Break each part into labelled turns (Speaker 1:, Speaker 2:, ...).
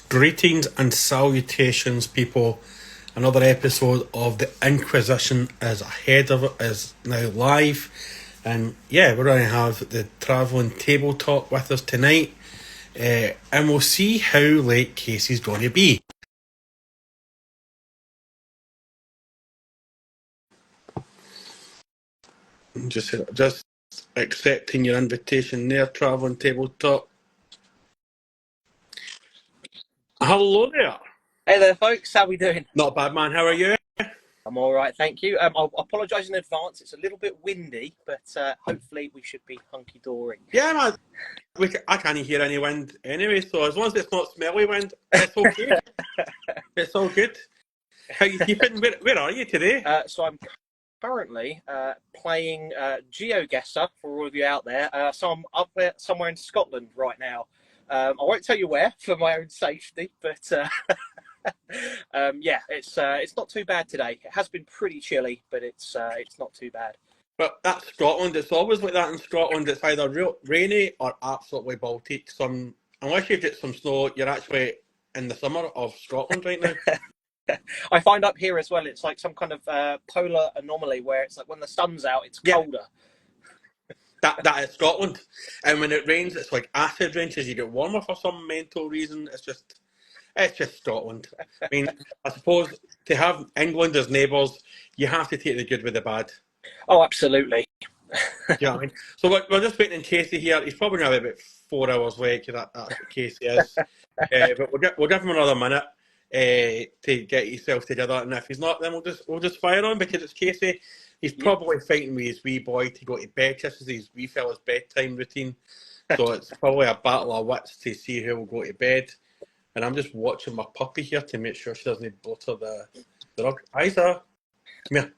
Speaker 1: Greetings and salutations, people. Another episode of the Inquisition is ahead of it, is now live. And yeah, we're going to have the travelling tabletop with us tonight. And we'll see how late Casey's going to be. Just accepting your invitation there, travelling tabletop. Hello there.
Speaker 2: Hey there, folks. How we doing?
Speaker 1: Not bad, man. How are you?
Speaker 2: I'm all right, thank you. I'll apologise in advance. It's a little bit windy, but hopefully we should be hunky-dory.
Speaker 1: Yeah, man. I can't hear any wind anyway, so as long as it's not smelly wind, it's okay. It's all good. How you keeping? Where are you today?
Speaker 2: So I'm currently playing GeoGuessr for all of you out there. So I'm up there somewhere in Scotland right now. I won't tell you where for my own safety, but yeah, it's not too bad today. It has been pretty chilly, but it's not too bad.
Speaker 1: But that's Scotland. It's always like that in Scotland. It's either real rainy or absolutely Baltic. Unless you get some snow, you're actually in the summer of Scotland right now.
Speaker 2: I find up here as well, it's like some kind of polar anomaly where it's like when the sun's out, it's colder.
Speaker 1: That is Scotland. And when it rains, it's like acid rain, you get warmer for some mental reason. It's just Scotland. I mean, I suppose to have England as neighbours, you have to take the good with the bad.
Speaker 2: Oh, absolutely.
Speaker 1: Yeah, I mean, so we're just waiting on Casey here. He's probably going to be about 4 hours late, because that's what Casey is. But we'll give him another minute to get himself together, and if he's not, then we'll just fire on, because it's Casey. He's probably fighting with his wee boy to go to bed. This is his wee fella's bedtime routine, so it's probably a battle of wits to see who will go to bed. And I'm just watching my puppy here to make sure she doesn't butter the rug. Isa, come here.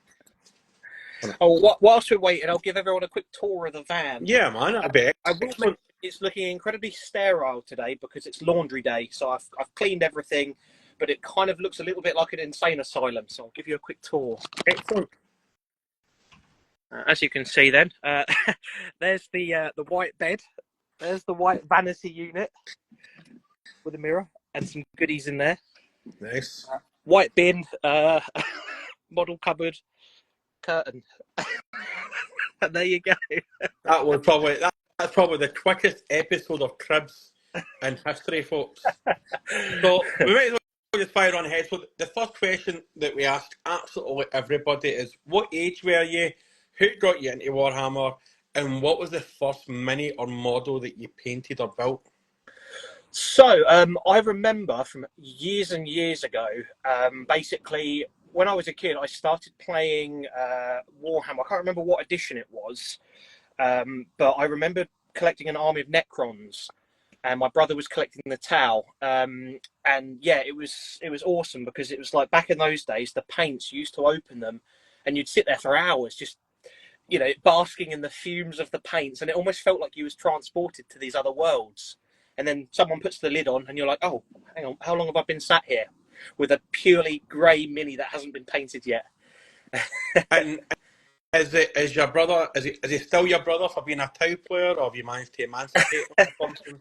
Speaker 2: Oh, whilst we're waiting, I'll give everyone a quick tour of the van.
Speaker 1: Yeah, man, I bet.
Speaker 2: I will say it's looking incredibly sterile today because it's laundry day. So I've cleaned everything, but it kind of looks a little bit like an insane asylum. So I'll give you a quick tour.
Speaker 1: Excellent.
Speaker 2: As you can see, then there's the white bed. There's the white vanity unit with a mirror and some goodies in there.
Speaker 1: Nice.
Speaker 2: White bin, model cupboard, curtain. And there you go.
Speaker 1: That's probably the quickest episode of Cribs in history, folks. So we might as well just fire on ahead. So the first question that we ask absolutely everybody is, what age were you? Who got you into Warhammer? And what was the first mini or model that you painted or built?
Speaker 2: So I remember from years and years ago, basically when I was a kid, I started playing Warhammer. I can't remember what edition it was, but I remember collecting an army of Necrons, and my brother was collecting the Tau. And yeah, it was awesome, because it was like back in those days, the paints, you used to open them and you'd sit there for hours just, basking in the fumes of the paints, and it almost felt like you was transported to these other worlds. And then someone puts the lid on and you're like, oh, hang on, how long have I been sat here with a purely grey mini that hasn't been painted yet?
Speaker 1: And is your brother, is he still your brother for being a Tau player, or have you managed to emancipate him?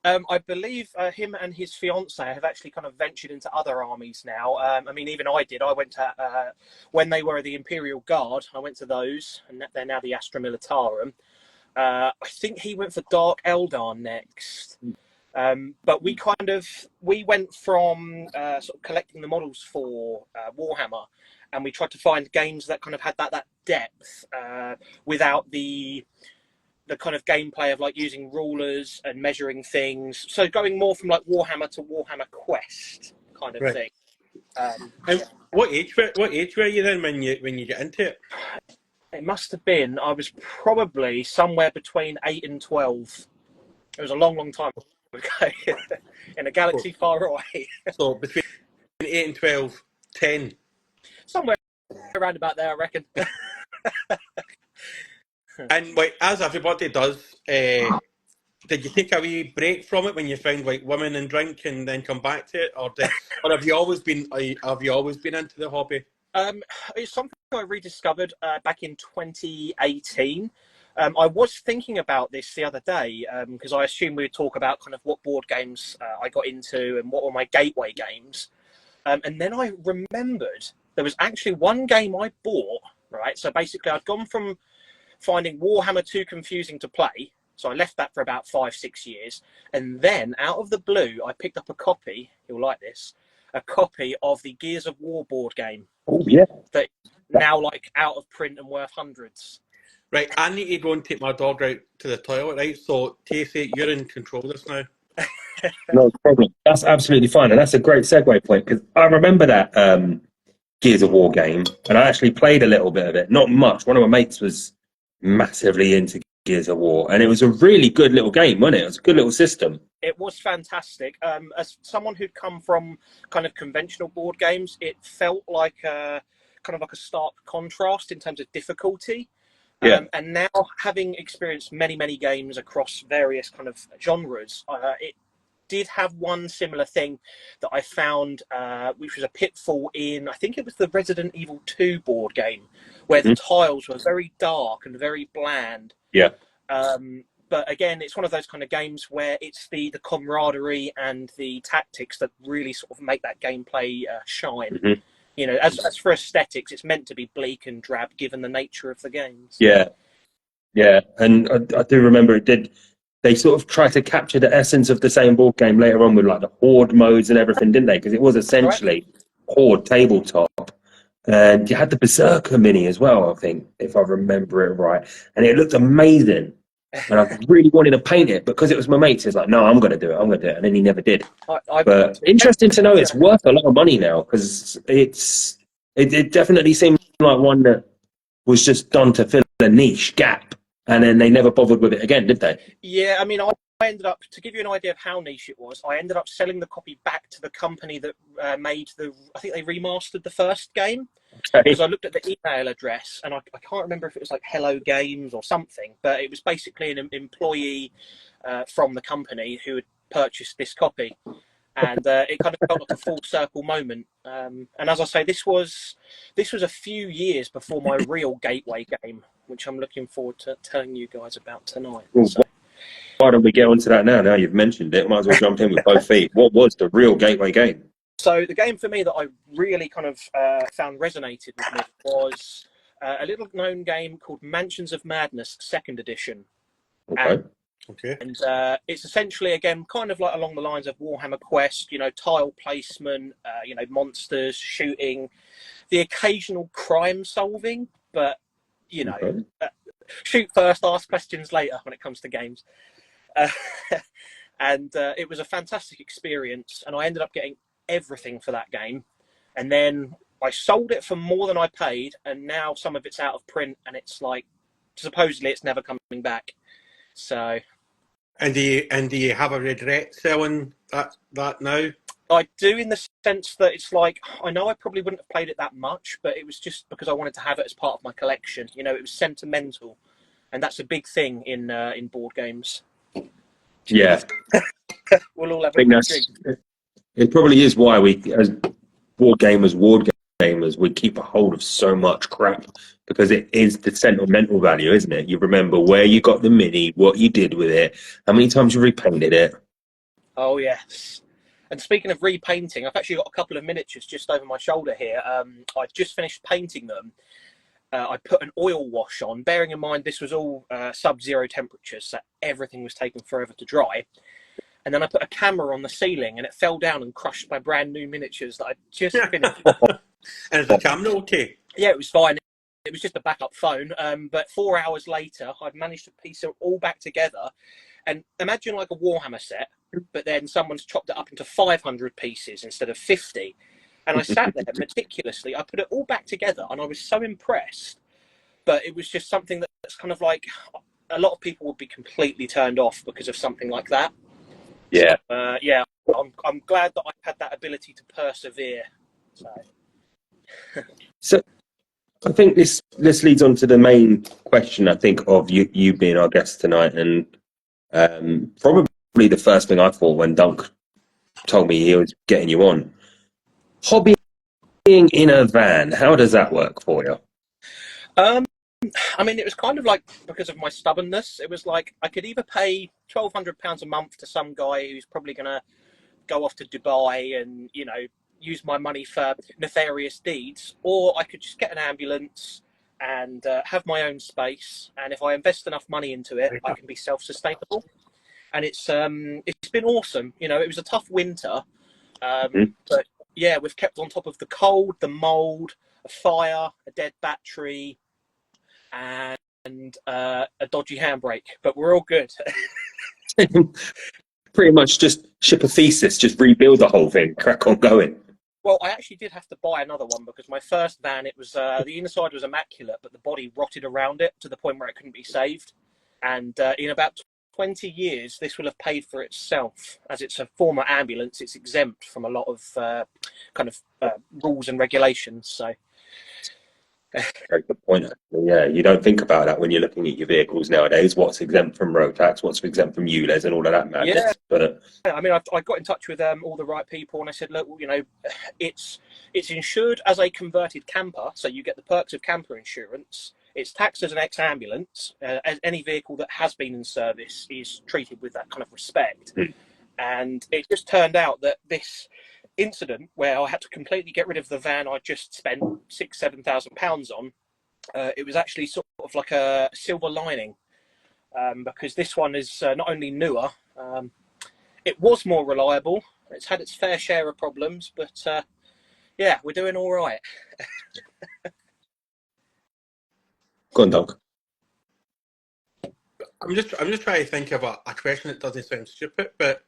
Speaker 2: I believe him and his fiance have actually kind of ventured into other armies now. I mean, even I did. I went to, when they were the Imperial Guard, I went to those, and they're now the Astra Militarum. I think he went for Dark Eldar next. But we went from sort of collecting the models for Warhammer, and we tried to find games that kind of had that depth without the kind of gameplay of like using rulers and measuring things. So going more from like Warhammer to Warhammer Quest kind of thing.
Speaker 1: And what age were you then when you get into it?
Speaker 2: It must have been, I was probably somewhere between 8 and 12. It was a long, long time ago in a galaxy far away.
Speaker 1: So between 8 and 12, 10.
Speaker 2: Somewhere around about there, I reckon.
Speaker 1: And like, as everybody does, did you take a wee break from it when you found like women and drink, and then come back to it, or have you always been into the hobby?
Speaker 2: It's something I rediscovered back in 2018. I was thinking about this the other day because I assumed we would talk about kind of what board games I got into and what were my gateway games. And then I remembered there was actually one game I bought, right? So basically I'd gone from finding Warhammer too confusing to play. So I left that for about 5-6 years. And then out of the blue, I picked up a copy, you'll like this, a copy of the Gears of War board game.
Speaker 3: Oh, yeah.
Speaker 2: That now like out of print and worth hundreds.
Speaker 1: Right, I need to go and take my dog out to the toilet, right? So, Casey, you're in control of this now.
Speaker 3: No problem. That's absolutely fine. And that's a great segue point, because I remember that Gears of War game, and I actually played a little bit of it. Not much. One of my mates was massively into Gears of War, and it was a really good little game, wasn't it? It was a good little system.
Speaker 2: It was fantastic. As someone who'd come from kind of conventional board games, it felt like kind of like a stark contrast in terms of difficulty.
Speaker 3: Yeah.
Speaker 2: And now, having experienced many, many games across various kind of genres, it did have one similar thing that I found, which was a pitfall in, I think it was the Resident Evil 2 board game, where the tiles were very dark and very bland.
Speaker 3: Yeah.
Speaker 2: But again, it's one of those kind of games where it's the camaraderie and the tactics that really sort of make that gameplay shine. Mm-hmm. You know, as for aesthetics, it's meant to be bleak and drab given the nature of the games.
Speaker 3: Yeah, yeah, and I do remember it did. They sort of tried to capture the essence of the same board game later on with like the horde modes and everything, didn't they? Because it was essentially horde tabletop, and you had the Berserker mini as well, I think, if I remember it right, and it looked amazing. And I really wanted to paint it, because it was my mates. It's like, no, I'm going to do it. And then he never did. But interesting to know it's worth a lot of money now, because it definitely seemed like one that was just done to fill a niche gap. And then they never bothered with it again, did they?
Speaker 2: Yeah, I mean, I ended up, to give you an idea of how niche it was, I ended up selling the copy back to the company that made I think they remastered the first game. Because I looked at the email address, and I can't remember if it was like Hello Games or something, but it was basically an employee from the company who had purchased this copy. And it kind of felt like a full circle moment. And as I say, this was a few years before my real gateway game, which I'm looking forward to telling you guys about tonight.
Speaker 3: Well,
Speaker 2: so.
Speaker 3: Why don't we get onto that now? Now you've mentioned it, might as well jump in with both feet. What was the real gateway game?
Speaker 2: So the game for me that I really kind of found resonated with me was a little known game called Mansions of Madness 2nd edition.
Speaker 3: Okay.
Speaker 2: And it's essentially, again, kind of like along the lines of Warhammer Quest, you know, tile placement, you know, monsters, shooting, the occasional crime solving, but, you know, shoot first, ask questions later when it comes to games. And it was a fantastic experience, and I ended up getting everything for that game. And then I sold it for more than I paid, and now some of it's out of print, and it's like, supposedly it's never coming back. So,
Speaker 1: and do you have a regret selling that now?
Speaker 2: I do, in the sense that it's like, I know I probably wouldn't have played it that much, but it was just because I wanted to have it as part of my collection. You know, it was sentimental, and that's a big thing in board games.
Speaker 3: Yeah,
Speaker 2: we'll all have a drink.
Speaker 3: It probably is why we, as board gamers, we keep a hold of so much crap, because it is the sentimental value, isn't it? You remember where you got the mini, what you did with it, how many times you repainted it.
Speaker 2: Oh, yes. And speaking of repainting, I've actually got a couple of miniatures just over my shoulder here. I just finished painting them. I put an oil wash on, bearing in mind this was all sub-zero temperatures, so everything was taking forever to dry. And then I put a camera on the ceiling, and it fell down and crushed my brand new miniatures that I just finished.
Speaker 1: And is the camera okay?
Speaker 2: Yeah, it was fine. It was just a backup phone. But 4 hours later, I'd managed to piece it all back together. And imagine like a Warhammer set, but then someone's chopped it up into 500 pieces instead of 50. And I sat there meticulously. I put it all back together, and I was so impressed. But it was just something that's kind of like, a lot of people would be completely turned off because of something like that.
Speaker 3: Yeah.
Speaker 2: So, yeah, I'm glad that I had that ability to persevere.
Speaker 3: So I think this leads on to the main question, I think, of you being our guest tonight, and probably the first thing I thought when Dunk told me he was getting you on. Hobbying in a van, how does that work for you?
Speaker 2: I I mean, it was kind of like, because of my stubbornness, it was like I could either pay £1,200 a month to some guy who's probably going to go off to Dubai and, you know, use my money for nefarious deeds, or I could just get an ambulance and have my own space. And if I invest enough money into it, I can be self-sustainable. And it's been awesome. You know, it was a tough winter, but yeah, we've kept on top of the cold, the mold, a fire, a dead battery, and a dodgy handbrake, but we're all good.
Speaker 3: Pretty much just ship a thesis, just rebuild the whole thing, crack on going.
Speaker 2: Well, I actually did have to buy another one because my first van, it was the inside was immaculate, but the body rotted around it to the point where it couldn't be saved. And in about 20 years, this will have paid for itself. As it's a former ambulance, it's exempt from a lot of rules and regulations. So.
Speaker 3: Very good point, actually. Yeah, you don't think about that when you're looking at your vehicles nowadays. What's exempt from road tax, what's exempt from ULEZ and all of that madness.
Speaker 2: Yeah.
Speaker 3: But
Speaker 2: I mean, I got in touch with all the right people, and I said, look, you know, it's insured as a converted camper, so you get the perks of camper insurance. It's taxed as an ex-ambulance. As any vehicle that has been in service is treated with that kind of respect. And it just turned out that this incident where I had to completely get rid of the van I just spent £6,000-7,000 on, it was actually sort of like a silver lining, because this one is not only newer, it was more reliable, it's had its fair share of problems, but yeah, we're doing all right.
Speaker 3: go on, Doug.
Speaker 1: I'm just trying to think of a question that doesn't sound stupid, but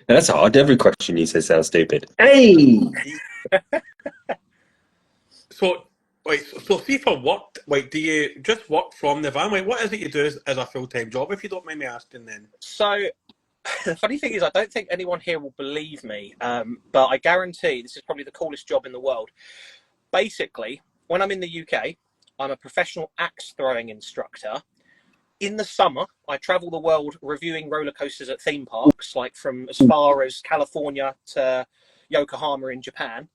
Speaker 3: That's hard. Every question you say sounds stupid. Hey!
Speaker 1: so see for work, like, do you just work from the van? Like, what is it you do as a full-time job, if you don't mind me asking then?
Speaker 2: So the funny thing is, I don't think anyone here will believe me, but I guarantee this is probably the coolest job in the world. Basically, when I'm in the UK, I'm a professional axe throwing instructor. In the summer, I travel the world reviewing roller coasters at theme parks, like from as far as California to Yokohama in Japan.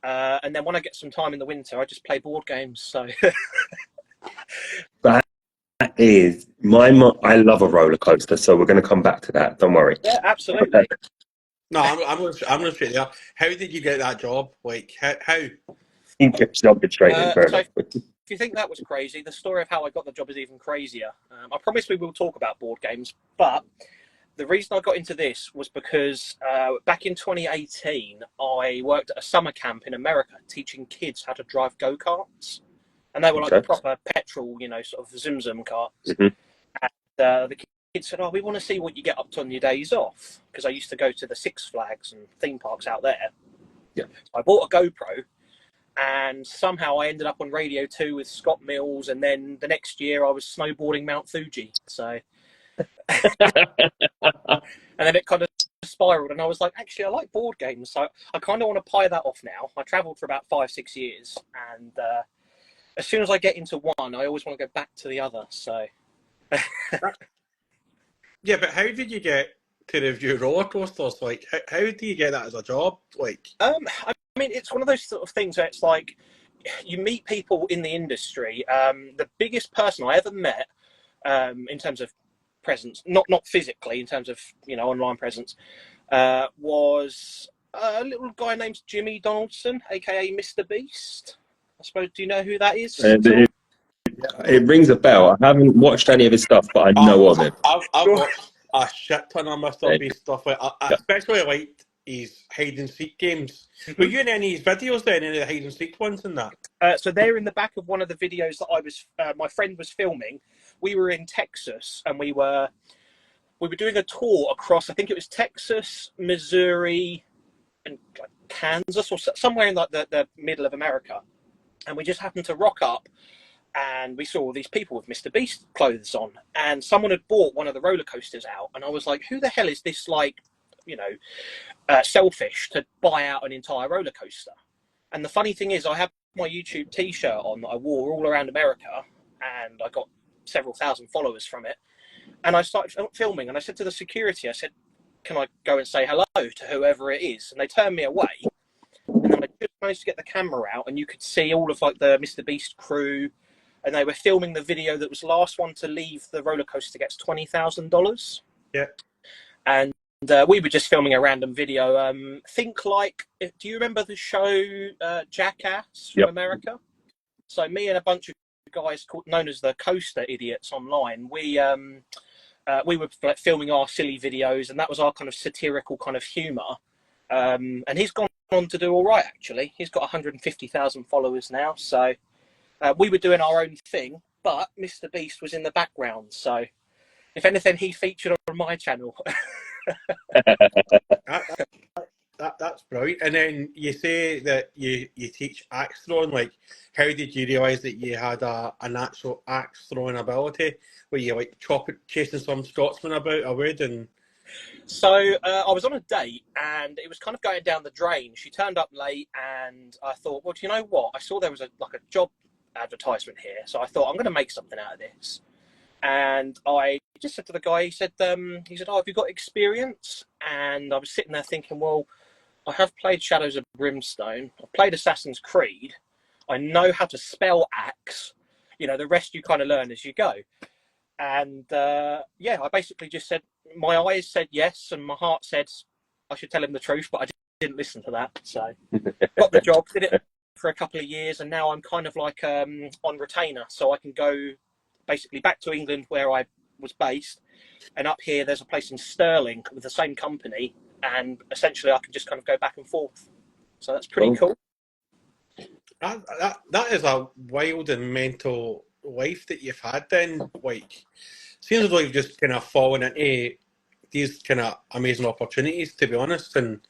Speaker 2: And then when I get some time in the winter, I just play board games. So
Speaker 3: That is I love a roller coaster, so we're going to come back to that. Don't worry.
Speaker 2: yeah, absolutely.
Speaker 3: Okay.
Speaker 1: No, I'm going straight there. How did you get that job? Like, how?
Speaker 3: You get jumping straight in. Fair enough.
Speaker 2: If you think that was crazy, the story of how I got the job is even crazier. I promise we will talk about board games, but the reason I got into this was because back in 2018, I worked at a summer camp in America teaching kids how to drive go-karts. And they were like proper petrol, you know, sort of Zoom carts. And the kids said, oh, we want to see what you get up to on your days off. Because I used to go to the Six Flags and theme parks out there.
Speaker 3: Yeah.
Speaker 2: So I bought a GoPro. And somehow I ended up on Radio 2 with Scott Mills, and then the next year I was snowboarding Mount Fuji. So, and then it kind of spiraled, and I was like, actually, I like board games, so I kind of want to pie that off now. I travelled for about 5-6 years, and as soon as I get into one, I always want to go back to the other. So,
Speaker 1: yeah, but how did you get to review roller coasters? Like, how do you get that as a job? Like,
Speaker 2: I mean, it's one of those sort of things where it's like you meet people in the industry. The biggest person I ever met in terms of presence, not physically, in terms of, you know, online presence, was a little guy named Jimmy Donaldson, aka Mr. Beast. I suppose, do you know who that is?
Speaker 3: It rings a bell. I haven't watched any of his stuff, but I know of him.
Speaker 1: I've watched a shit ton of Mr. Beast stuff. Like, I especially liked his hide and seek games. Were you in any of his videos then, any of the hide and seek ones in that?
Speaker 2: So they're in the back of one of the videos that I was, my friend was filming. We were in Texas, and we were doing a tour across, I think it was Texas, Missouri, and like Kansas, or somewhere in like the middle of America. And we just happened to rock up, and we saw all these people with Mr. Beast clothes on, and someone had bought one of the roller coasters out, and I was like, who the hell is this, like, you know, selfish to buy out an entire roller coaster? And the funny thing is, I have my YouTube t-shirt on that I wore all around America, and I got several thousand followers from it. And I started filming, and I said to the security, I said, can I go and say hello to whoever it is? And they turned me away. And then I just managed to get the camera out, and you could see all of like the Mr. Beast crew. and they were filming the video that was last one to leave the roller coaster gets $20,000.
Speaker 1: Yeah.
Speaker 2: And we were just filming a random video. Think like, do you remember the show Jackass from America? So me and a bunch of guys known as the Coaster Idiots online, we were like filming our silly videos, and that was our kind of satirical kind of humour. And he's gone on to do all right, actually. He's got 150,000 followers now. So we were doing our own thing, but Mr. Beast was in the background. So if anything, he featured on my channel.
Speaker 1: That's brilliant. And then you say that you teach axe throwing. Like, how did you realise that you had a natural axe throwing ability? Were you like chasing some Scotsman about a wood? And
Speaker 2: so I was on a date, and it was kind of going down the drain. She turned up late, and I thought, well, do you know what? I saw there was a job advertisement here, so I thought I'm going to make something out of this. And I just said to the guy, he said, oh, have you got experience? And I was sitting there thinking, well, I have played Shadows of Brimstone. I've played Assassin's Creed. I know how to spell axe. You know, the rest you kind of learn as you go. And yeah, I basically just said, my eyes said yes, and my heart said I should tell him the truth, but I didn't listen to that. So got the job, did it for a couple of years, and now I'm kind of like on retainer, so I can go basically back to England where I was based, and up here there's a place in Stirling with the same company, and essentially I can just kind of go back and forth. So that's pretty cool.
Speaker 1: That is a wild and mental life that you've had then. Like, seems as though you've just kind of fallen into these kind of amazing opportunities, to be honest, and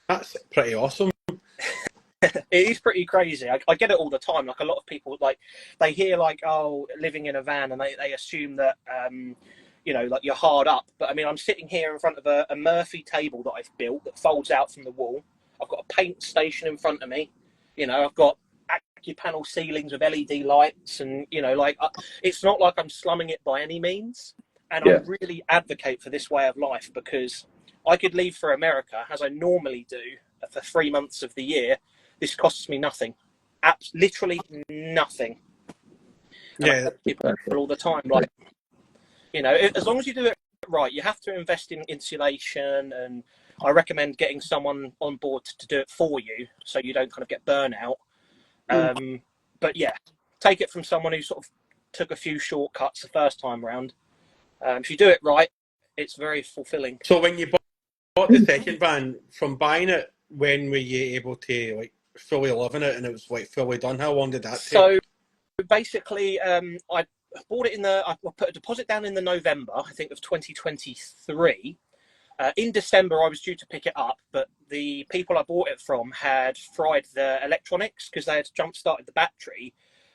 Speaker 1: that's pretty awesome.
Speaker 2: It is pretty crazy. I get it all the time. Like, a lot of people, like, they hear like, oh, living in a van, and they assume that you know, like, you're hard up. But I mean, I'm sitting here in front of a Murphy table that I've built that folds out from the wall. I've got a paint station in front of me. You know, I've got panel ceilings with LED lights, and you know, like, it's not like I'm slumming it by any means. And I really advocate for this way of life, because I could leave for America, as I normally do, for 3 months of the year. This costs me nothing, literally nothing. And I tell people all the time, like, you know, as long as you do it right, you have to invest in insulation, and I recommend getting someone on board to do it for you, so you don't kind of get burnout. But yeah, take it from someone who sort of took a few shortcuts the first time round. If you do it right, it's very fulfilling.
Speaker 1: So when you bought the second van, from buying it, when were you able to like fully live in it and it was like fully done? How long did that take?
Speaker 2: So basically, I bought it I put a deposit down in the November, I think, of 2023. In December, I was due to pick it up, but the people I bought it from had fried the electronics because they had jump-started the battery,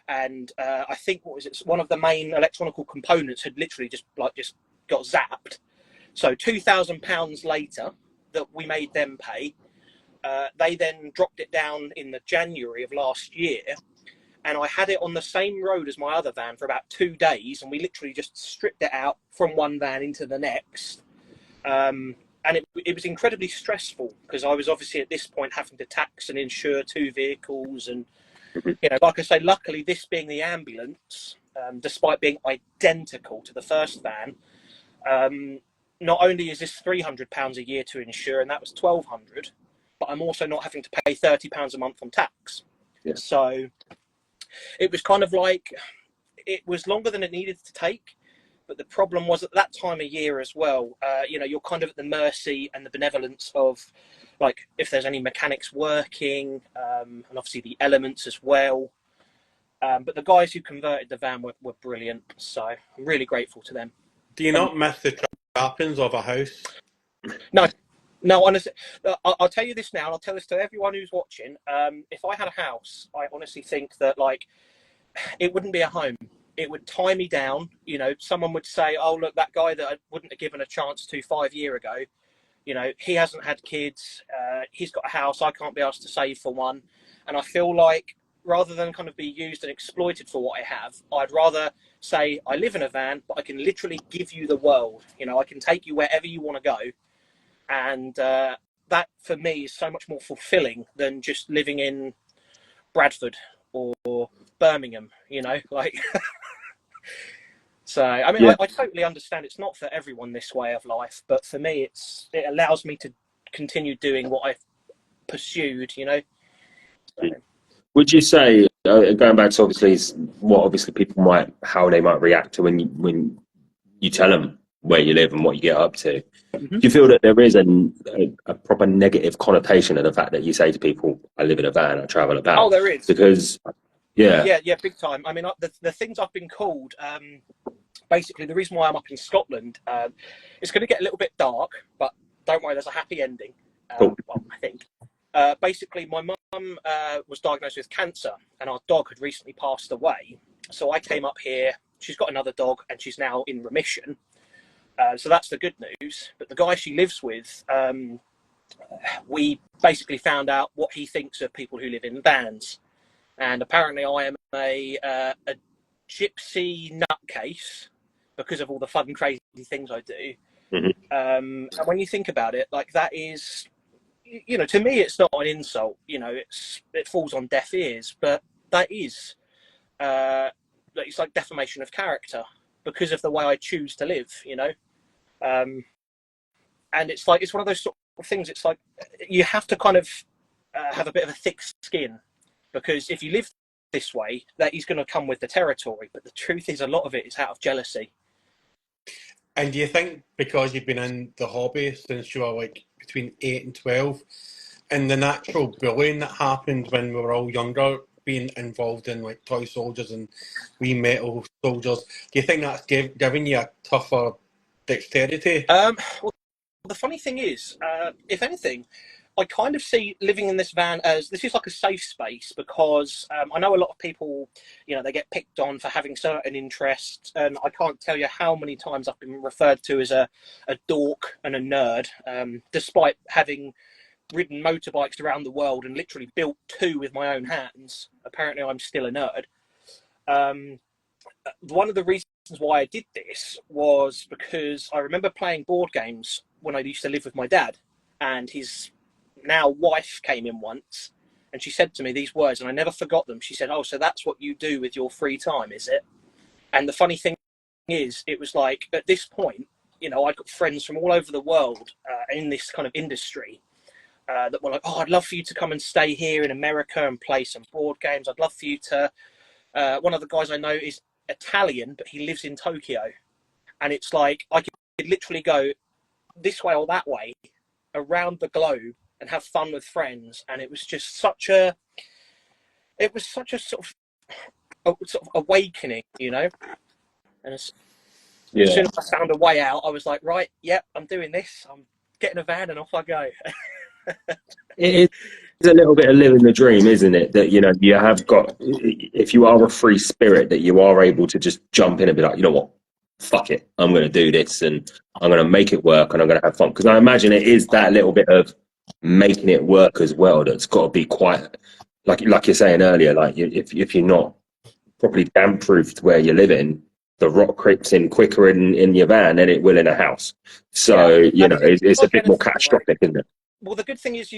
Speaker 2: and I think, one of the main electronical components had literally just got zapped. So £2,000 later that we made them pay, they then dropped it down in the January of last year, and I had it on the same road as my other van for about 2 days, and we literally just stripped it out from one van into the next. And it was incredibly stressful because I was obviously at this point having to tax and insure 2 vehicles. And, you know, like I say, luckily this being the ambulance, despite being identical to the first van, not only is this £300 a year to insure, and that was £1,200, but I'm also not having to pay £30 a month on tax. Yeah. So it was kind of like, it was longer than it needed to take. But the problem was, at that time of year as well, you know, you're kind of at the mercy and the benevolence of, like, if there's any mechanics working, and obviously the elements as well. But the guys who converted the van were brilliant, so I'm really grateful to them.
Speaker 1: Do you not miss the trappings of a house?
Speaker 2: No, honestly, I'll tell you this now, and I'll tell this to everyone who's watching. If I had a house, I honestly think that, like, it wouldn't be a home. It would tie me down. You know, someone would say, oh, look, that guy that I wouldn't have given a chance to 5 years ago, you know, he hasn't had kids. He's got a house. I can't be asked to save for one. And I feel like, rather than kind of be used and exploited for what I have, I'd rather say I live in a van, but I can literally give you the world. You know, I can take you wherever you want to go. And that, for me, is so much more fulfilling than just living in Bradford or Birmingham, you know, like. So, I mean,
Speaker 3: Yeah.
Speaker 2: I totally understand it's not for everyone this way of life, but for me, it allows me to continue doing what I've pursued, you know. So.
Speaker 3: Would you say, going back to obviously people how they might react to when you tell them where you live and what you get up to?
Speaker 2: Mm-hmm.
Speaker 3: Do you feel that there is a proper negative connotation of the fact that you say to people, I live in a van, I travel about?
Speaker 2: Oh, there is.
Speaker 3: Because, yeah,
Speaker 2: big time. I mean, the things I've been called, basically, the reason why I'm up in Scotland, it's going to get a little bit dark, but don't worry, there's a happy ending,
Speaker 3: Cool.
Speaker 2: well, I think. Basically, my mum was diagnosed with cancer, and our dog had recently passed away. So I came up here. She's got another dog, and she's now in remission. So that's the good news. But the guy she lives with, we basically found out what he thinks of people who live in vans. And apparently I am a gypsy nutcase because of all the fun, crazy things I do.
Speaker 3: Mm-hmm.
Speaker 2: And when you think about it, like, that is, you know, to me, it's not an insult. You know, it falls on deaf ears, but that is, it's like defamation of character because of the way I choose to live, you know. And it's like, it's one of those sort of things. It's like you have to kind of have a bit of a thick skin, because if you live this way, that is going to come with the territory. But the truth is, a lot of it is out of jealousy.
Speaker 1: And do you think because you've been in the hobby since you were like between 8 and 12, and the natural bullying that happened when we were all younger, being involved in like toy soldiers and wee metal soldiers, do you think that's giving you a tougher dexterity?
Speaker 2: Well, the funny thing is, if anything, I kind of see living in this van as this is like a safe space, because I know a lot of people, you know, they get picked on for having certain interests, and I can't tell you how many times I've been referred to as a dork and a nerd, despite having ridden motorbikes around the world and literally built 2 with my own hands. Apparently I'm still a nerd. One of the reasons why I did this was because I remember playing board games when I used to live with my dad, and his now wife came in once, and she said to me these words, and I never forgot them. She said, "Oh, so that's what you do with your free time, is it?" And the funny thing is, it was like, at this point, you know, I'd got friends from all over the world in this kind of industry that were like, "Oh, I'd love for you to come and stay here in America and play some board games. I'd love for you to..." One of the guys I know is Italian, but he lives in Tokyo. And it's like, I could literally go this way or that way around the globe and have fun with friends. And it was just such a sort of awakening, you know. And as soon as I found a way out, I was like, right, yep, I'm doing this. I'm getting a van and off I go.
Speaker 3: It is a little bit of living the dream, isn't it? That, you know, you have got, if you are a free spirit, that you are able to just jump in and be like, you know what, fuck it, I'm going to do this and I'm going to make it work and I'm going to have fun. Because I imagine it is that little bit of making it work as well that's got to be quite, like you're saying earlier, like if you're not properly damp-proofed where you're living, the rot creeps in quicker in your van than it will in a house. So, you know, it's a bit more catastrophic, isn't it?
Speaker 2: Well, the good thing is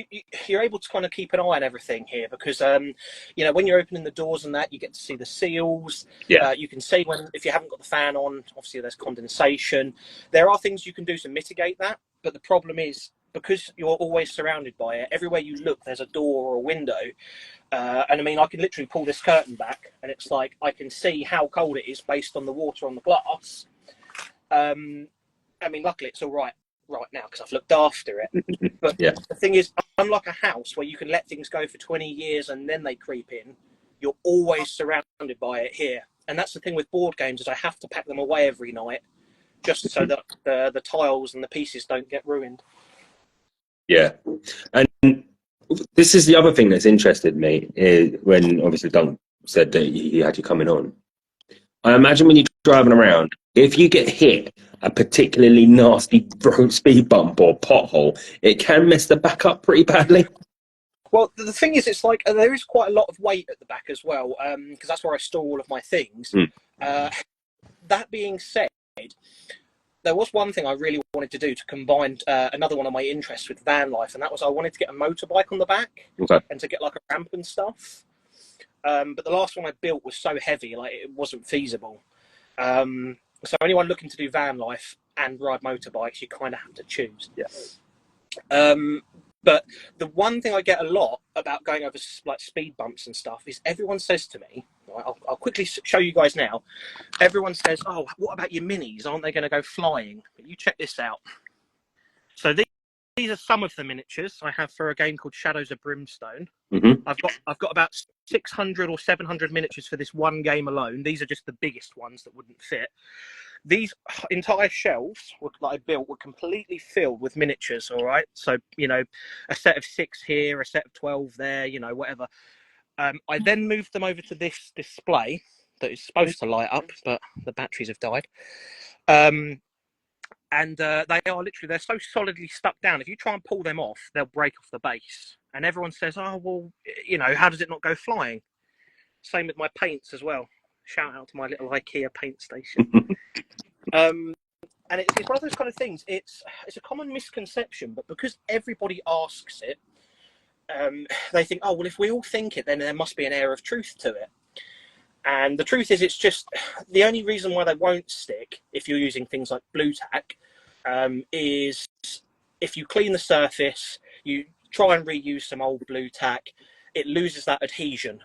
Speaker 2: you're able to kind of keep an eye on everything here, because, you know, when you're opening the doors and that, you get to see the seals.
Speaker 3: Yeah.
Speaker 2: You can see if you haven't got the fan on, obviously there's condensation. There are things you can do to mitigate that, but the problem is, because you're always surrounded by it, everywhere you look, there's a door or a window. And I mean, I can literally pull this curtain back and it's like, I can see how cold it is based on the water on the glass. I mean, luckily it's all right now because I've looked after it. But
Speaker 3: yeah.
Speaker 2: The thing is, unlike a house where you can let things go for 20 years and then they creep in, you're always surrounded by it here. And that's the thing with board games, is I have to pack them away every night just so that the tiles and the pieces don't get ruined.
Speaker 3: Yeah. And this is the other thing that's interested me, is when obviously Dunk said that he had you coming on. I imagine when you're driving around, if you get hit a particularly nasty speed bump or pothole, it can mess the back up pretty badly.
Speaker 2: Well, the thing is, it's like there is quite a lot of weight at the back as well, because that's where I store all of my things. That being said, there was one thing I really wanted to do to combine another one of my interests with van life, and that was I wanted to get a motorbike on the back and to get like a ramp and stuff. but the last one I built was so heavy, like it wasn't feasible. So anyone looking to do van life and ride motorbikes, you kind of have to choose.
Speaker 3: Yeah.
Speaker 2: But the one thing I get a lot about going over like speed bumps and stuff is everyone says to me, I'll quickly show you guys now. Everyone says, "Oh, what about your minis? Aren't they going to go flying?" But you check this out. So these are some of the miniatures I have for a game called Shadows of Brimstone.
Speaker 3: Mm-hmm.
Speaker 2: I've got about 600 or 700 miniatures for this one game alone. These are just the biggest ones that wouldn't fit. These entire shelves that I built were completely filled with miniatures, all right? So, you know, a set of 6 here, a set of 12 there, you know, whatever. I then moved them over to this display that is supposed to light up, but the batteries have died. And they are literally, they're so solidly stuck down. If you try and pull them off, they'll break off the base. And everyone says, oh, well, you know, how does it not go flying? Same with my paints as well. Shout out to my little IKEA paint station. And it's one of those kind of things. It's a common misconception, but because everybody asks it, they think, oh, well, if we all think it, then there must be an air of truth to it. And the truth is, it's just the only reason why they won't stick, if you're using things like blue tack, is if you clean the surface, you try and reuse some old blue tack, it loses that adhesion.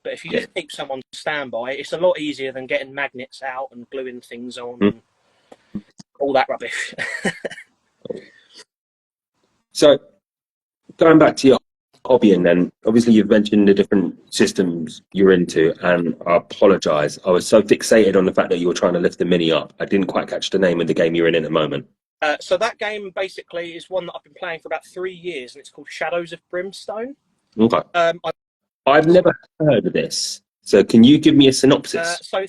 Speaker 2: But if you just keep some on standby, it's a lot easier than getting magnets out and gluing things on and all that rubbish.
Speaker 3: So, going back to your hobby, and then obviously you've mentioned the different systems you're into, and I apologise, I was so fixated on the fact that you were trying to lift the Mini up, I didn't quite catch the name of the game you're in at the moment.
Speaker 2: So that game basically is one that I've been playing for about 3 years, and it's called Shadows of Brimstone.
Speaker 3: Okay. I've never heard of this, so can you give me a synopsis?
Speaker 2: So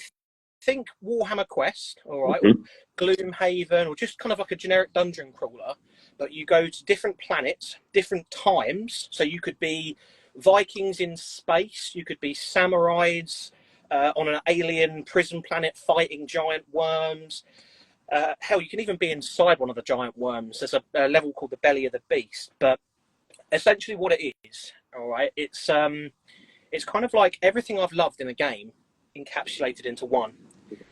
Speaker 2: think Warhammer Quest, all right, or Gloomhaven, or just kind of like a generic dungeon crawler, but you go to different planets, different times. So you could be Vikings in space, you could be samurais on an alien prison planet fighting giant worms. Hell, you can even be inside one of the giant worms. There's a level called the Belly of the Beast. But essentially what it is, all right, it's kind of like everything I've loved in a game encapsulated into one.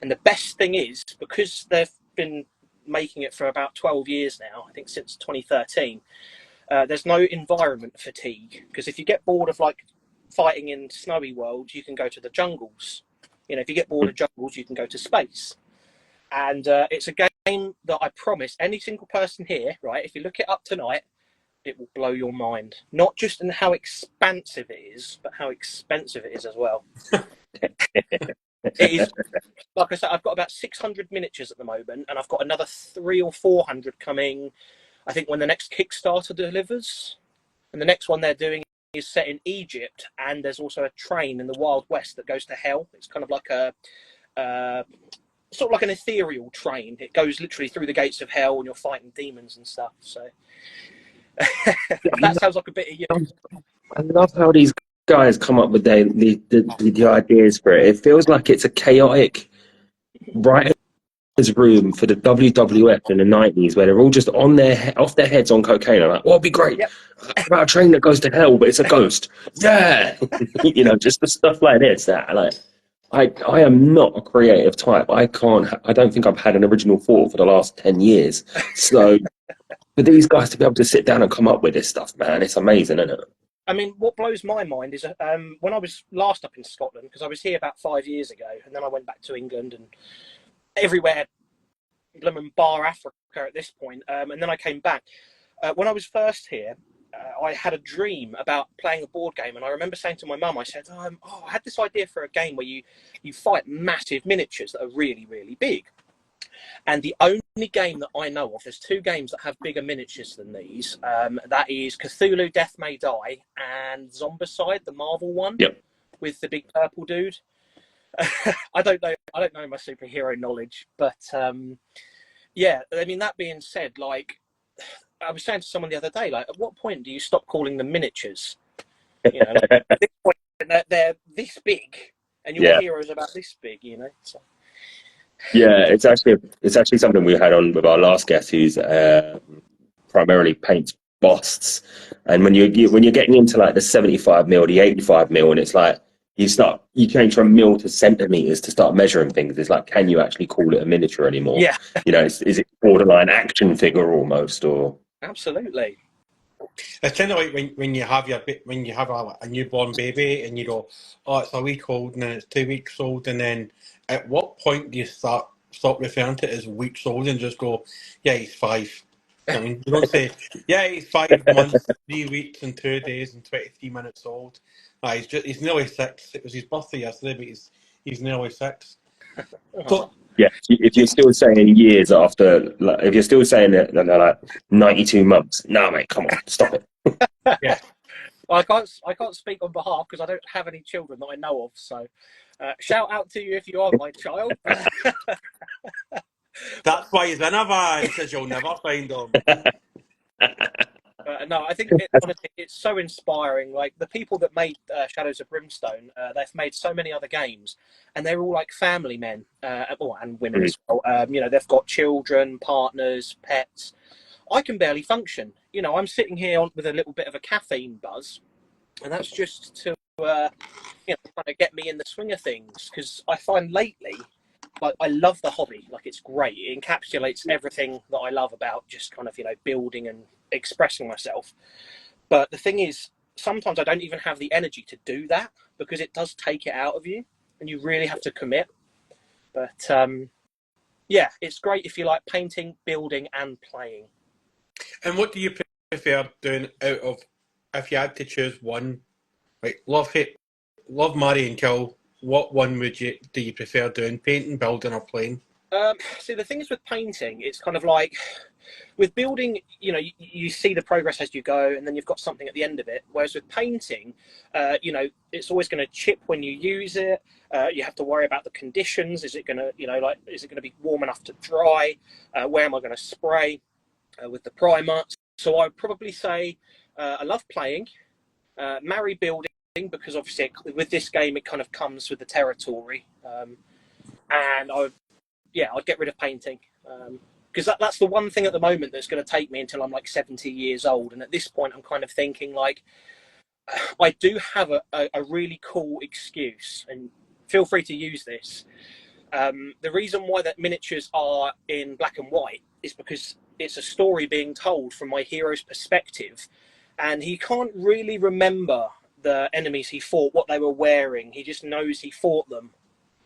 Speaker 2: And the best thing is, because they've been making it for about 12 years now, I think since 2013, there's no environment fatigue. Because if you get bored of like fighting in snowy worlds, you can go to the jungles. You know, if you get bored of jungles, you can go to space. And it's a game that I promise any single person here, right, if you look it up tonight, it will blow your mind. Not just in how expansive it is, but how expensive it is as well. It is, like I said, I've got about 600 miniatures at the moment, and I've got another 300 or 400 coming, I think, when the next Kickstarter delivers. And the next one they're doing is set in Egypt, and there's also a train in the Wild West that goes to hell. It's kind of like sort of like an ethereal train. It goes literally through the gates of hell, and you're fighting demons and stuff. So that sounds like a bit of you.
Speaker 3: I love how these guys come up with the ideas for it. It feels like it's a chaotic writer's room for the WWF in the 90s, where they're all just off their heads on cocaine. I'm like, well, it'd be great. Yep. About a train that goes to hell, but it's a ghost. Yeah. You know, just the stuff like this. That like, I am not a creative type. I don't think I've had an original thought for the last 10 years. So for these guys to be able to sit down and come up with this stuff, man, it's amazing, isn't it?
Speaker 2: I mean, what blows my mind is when I was last up in Scotland, because I was here about 5 years ago, and then I went back to England and everywhere, blooming bar Africa at this point, and then I came back. When I was first here, I had a dream about playing a board game, and I remember saying to my mum, I said, I had this idea for a game where you fight massive miniatures that are really, really big. And the only game that I know of, there's 2 games that have bigger miniatures than these. That is Cthulhu Death May Die and Zombicide, the Marvel one, with the big purple dude. I don't know my superhero knowledge, but yeah, I mean, that being said, like, I was saying to someone the other day, like, at what point do you stop calling them miniatures? You know, like, at this point, they're this big, and your heroes about this big, you know. So.
Speaker 3: Yeah, it's actually something we had on with our last guest, who's primarily paints busts. And when you're getting into like the 75 mil, the 85 mil, and it's like you change from mil to centimeters to start measuring things. It's like, can you actually call it a miniature anymore?
Speaker 2: Yeah.
Speaker 3: You know, is it borderline action figure almost, or?
Speaker 2: Absolutely.
Speaker 1: It's kind of like when you have a newborn baby and you go, oh, it's a week old, and then it's 2 weeks old, and then at what point do you stop referring to it as weeks old and just go, yeah, he's 5. I mean, you don't say, yeah, he's 5 months, 3 weeks, and 2 days, and 23 minutes old. No, he's nearly 6. It was his birthday yesterday, but he's nearly 6. So
Speaker 3: Yeah, if you're still saying years after, like, if you're still saying it, then they're like 92 months. No, mate, come on, stop it.
Speaker 1: yeah.
Speaker 2: Well, I can't speak on behalf because I don't have any children that I know of. So, shout out to you if you are my child.
Speaker 1: That's why he's in a van, because you'll never find him.
Speaker 2: No, I think honestly, it's so inspiring. Like the people that made Shadows of Brimstone, they've made so many other games, and they're all like family men and women as well. You know, they've got children, partners, pets. I can barely function. You know, I'm sitting here with a little bit of a caffeine buzz, and that's just to you know, kind of get me in the swing of things. Because I find lately, like, I love the hobby. Like, it's great. It encapsulates everything that I love about just kind of, you know, building and expressing myself. But the thing is, sometimes I don't even have the energy to do that because it does take it out of you, and you really have to commit. But yeah, it's great if you like painting, building, and playing.
Speaker 1: And what do you prefer doing out of, if you had to choose one, like love, hate, love, marry, and kill? What one do you prefer doing? Painting, building, or playing?
Speaker 2: See, the thing is with painting, it's kind of like with building, you know, you see the progress as you go, and then you've got something at the end of it. Whereas with painting, you know, it's always going to chip when you use it. You have to worry about the conditions. Is it going to, you know, like, is it going to be warm enough to dry? Where am I going to spray with the primer? So I would probably say I love playing, marry building, because obviously with this game it kind of comes with the territory, and I'd get rid of painting, because that's the one thing at the moment that's going to take me until I'm like 70 years old. And at this point I'm kind of thinking, like, I do have a really cool excuse, and feel free to use this. The reason why that miniatures are in black and white is because it's a story being told from my hero's perspective, and he can't really remember the enemies he fought, what they were wearing. He just knows he fought them,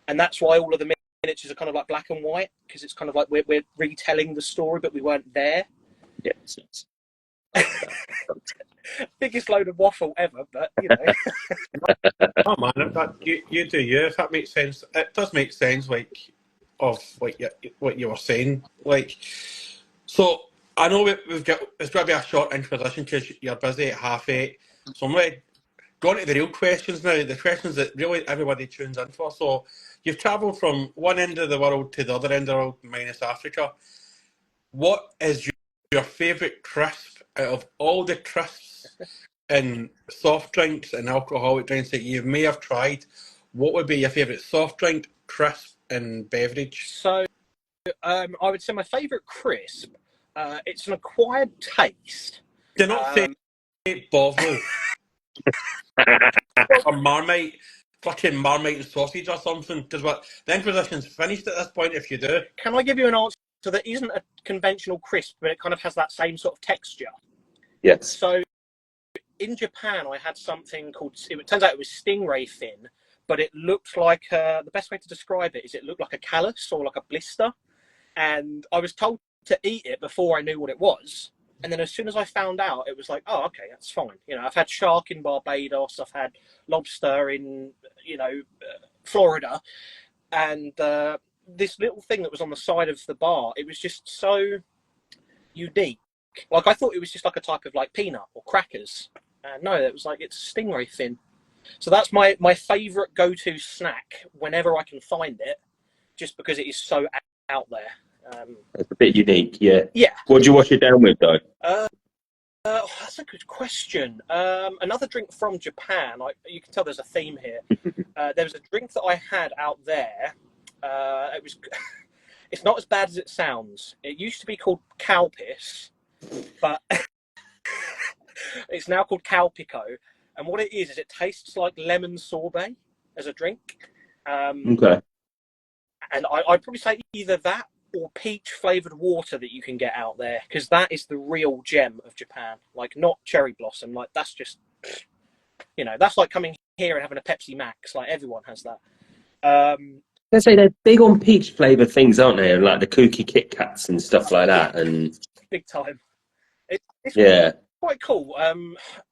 Speaker 2: and that's why all of the miniatures are kind of like black and white, because it's kind of like we're retelling the story, but we weren't there.
Speaker 3: Yes.
Speaker 2: Biggest load of waffle ever, but you know.
Speaker 1: Oh man, you do you. If that makes sense, it does make sense. Like, of like what you were saying. Like, so I know we've got, it's got to be a short introduction because you're busy at 8:30. So I'm going to go on to the real questions now. The questions that really everybody tunes in for. So you've travelled from one end of the world to the other end of the world, minus Africa. What is your favourite crisp out of all the crisps and soft drinks and alcoholic drinks that you may have tried? What would be your favourite soft drink, crisp, and beverage?
Speaker 2: So I would say my favourite crisp, it's an acquired taste.
Speaker 1: Do not say Bovril or Marmite, fucking Marmite and sausage or something, because the Inquisition's finished at this point if you do.
Speaker 2: Can I give you an answer that isn't a conventional crisp, but it kind of has that same sort of texture?
Speaker 3: Yes.
Speaker 2: So in Japan, I had something called, it turns out it was stingray fin, but it looked like, the best way to describe it is it looked like a callus or like a blister. And I was told to eat it before I knew what it was. And then as soon as I found out, it was like, oh, okay, that's fine. You know, I've had shark in Barbados, I've had lobster in, you know, Florida. And this little thing that was on the side of the bar, it was just so unique. Like, I thought it was just like a type of like peanut or crackers. No, it was like, it's stingray fin. So that's my favourite go-to snack whenever I can find it, just because it is so out there.
Speaker 3: It's a bit unique, yeah.
Speaker 2: Yeah.
Speaker 3: What do you wash it down with, though?
Speaker 2: That's a good question. Another drink from Japan. You can tell there's a theme here. There was a drink that I had out there. It was. It's not as bad as it sounds. It used to be called cow piss, but it's now called cow pico. And what it is it tastes like lemon sorbet. as a drink.
Speaker 3: Okay.
Speaker 2: And I'd probably say either that or peach flavoured water that you can get out there, because that is the real gem of Japan. Like, not cherry blossom. Like, that's just, you know, that's like coming here and having a Pepsi Max. Like, everyone has that.
Speaker 3: I say they're big on peach flavoured things, aren't they? And like the kooky Kit Kats and stuff like that. And
Speaker 2: big time. It's
Speaker 3: yeah,
Speaker 2: quite cool.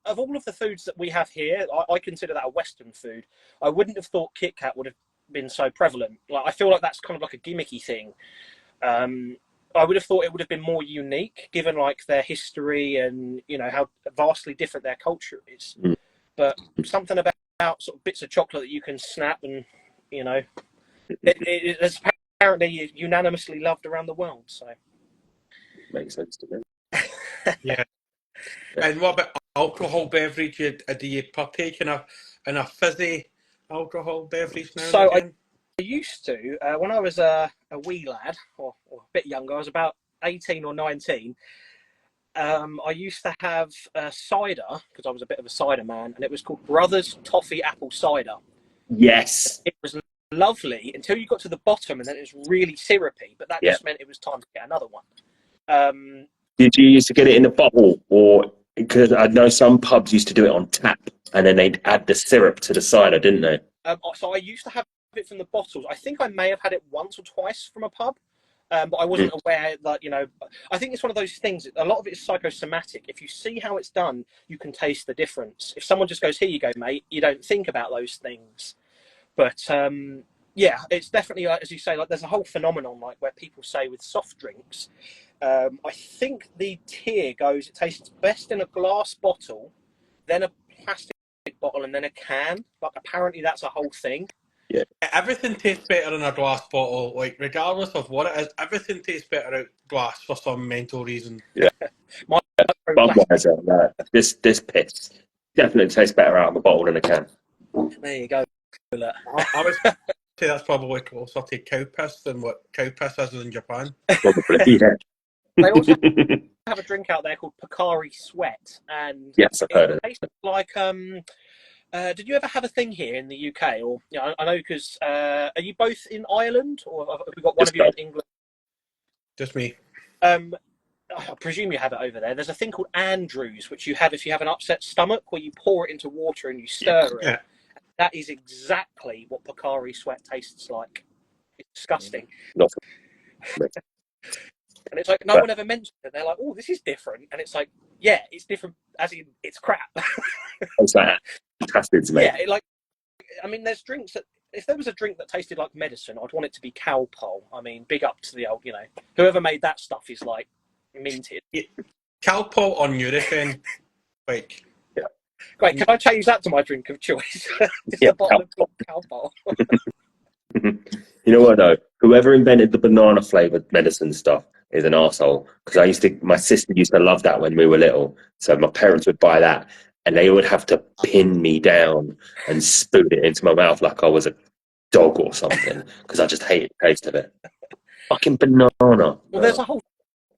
Speaker 2: Of all of the foods that we have here, I consider that a Western food. I wouldn't have thought Kit Kat would have been so prevalent. Like, I feel like that's kind of like a gimmicky thing. I would have thought it would have been more unique, given like their history and, you know, how vastly different their culture is. But something about sort of bits of chocolate that you can snap, and, you know, it's apparently unanimously loved around the world. So
Speaker 3: makes sense to me.
Speaker 1: Yeah. And what about alcohol beverage? Do you partake in a fizzy alcohol beverage now and again?
Speaker 2: I used to, when I was a wee lad, or a bit younger, I was about 18 or 19, I used to have cider, because I was a bit of a cider man, and it was called Brothers Toffee Apple Cider.
Speaker 3: Yes.
Speaker 2: It was lovely until you got to the bottom, and then it was really syrupy, but that just meant it was time to get another one.
Speaker 3: Did you used to get it in a bottle, or because I know some pubs used to do it on tap, and then they'd add the syrup to the cider, didn't they?
Speaker 2: So I used to have it from the bottles. I think I may have had it once or twice from a pub, but I wasn't aware that, you know, I think it's one of those things, a lot of it is psychosomatic. If you see how it's done, you can taste the difference. If someone just goes, here you go, mate, you don't think about those things. But yeah, it's definitely, as you say, like, there's a whole phenomenon like where people say with soft drinks, I think the tier goes, it tastes best in a glass bottle, then a plastic bottle, and then a can. But apparently that's a whole thing.
Speaker 3: Yeah.
Speaker 1: Everything tastes better in a glass bottle, like, regardless of what it is. Everything tastes better out glass for some mental reason.
Speaker 3: Yeah. Budweiser, this piss definitely tastes better out of a bottle than a can.
Speaker 2: There you go.
Speaker 1: I would say that's probably closer to cow piss than what cow piss is in Japan.
Speaker 3: Probably, yeah.
Speaker 2: They also have a drink out there called Pocari Sweat, and
Speaker 3: yes, I've heard of it.
Speaker 2: Tastes like did you ever have a thing here in the UK? Or, you know, I know, because are you both in Ireland, or have we got one of you in England?
Speaker 1: Just me.
Speaker 2: I presume you have it over there. There's a thing called Andrews, which you have if you have an upset stomach, where you pour it into water and you stir it. That is exactly what Pocari Sweat tastes like. It's disgusting. And it's like, no one ever mentioned it. They're like, oh, this is different. And it's like, yeah, it's different, as in, it's crap.
Speaker 3: It's like fantastic to me.
Speaker 2: Yeah, I mean, there's drinks that, if there was a drink that tasted like medicine, I'd want it to be Calpol. I mean, big up to the old, you know, whoever made that stuff is like minted.
Speaker 1: Yeah. Calpol or Nurofen, like.
Speaker 2: Yeah. Great, can I change that to my drink of choice? Just a bottle of Calpol.
Speaker 3: You know what though? Whoever invented the banana flavoured medicine stuff is an arsehole. Because my sister used to love that when we were little. So my parents would buy that, and they would have to pin me down and spoon it into my mouth like I was a dog or something, because I just hated the taste of it. Fucking banana.
Speaker 2: Well, there's a whole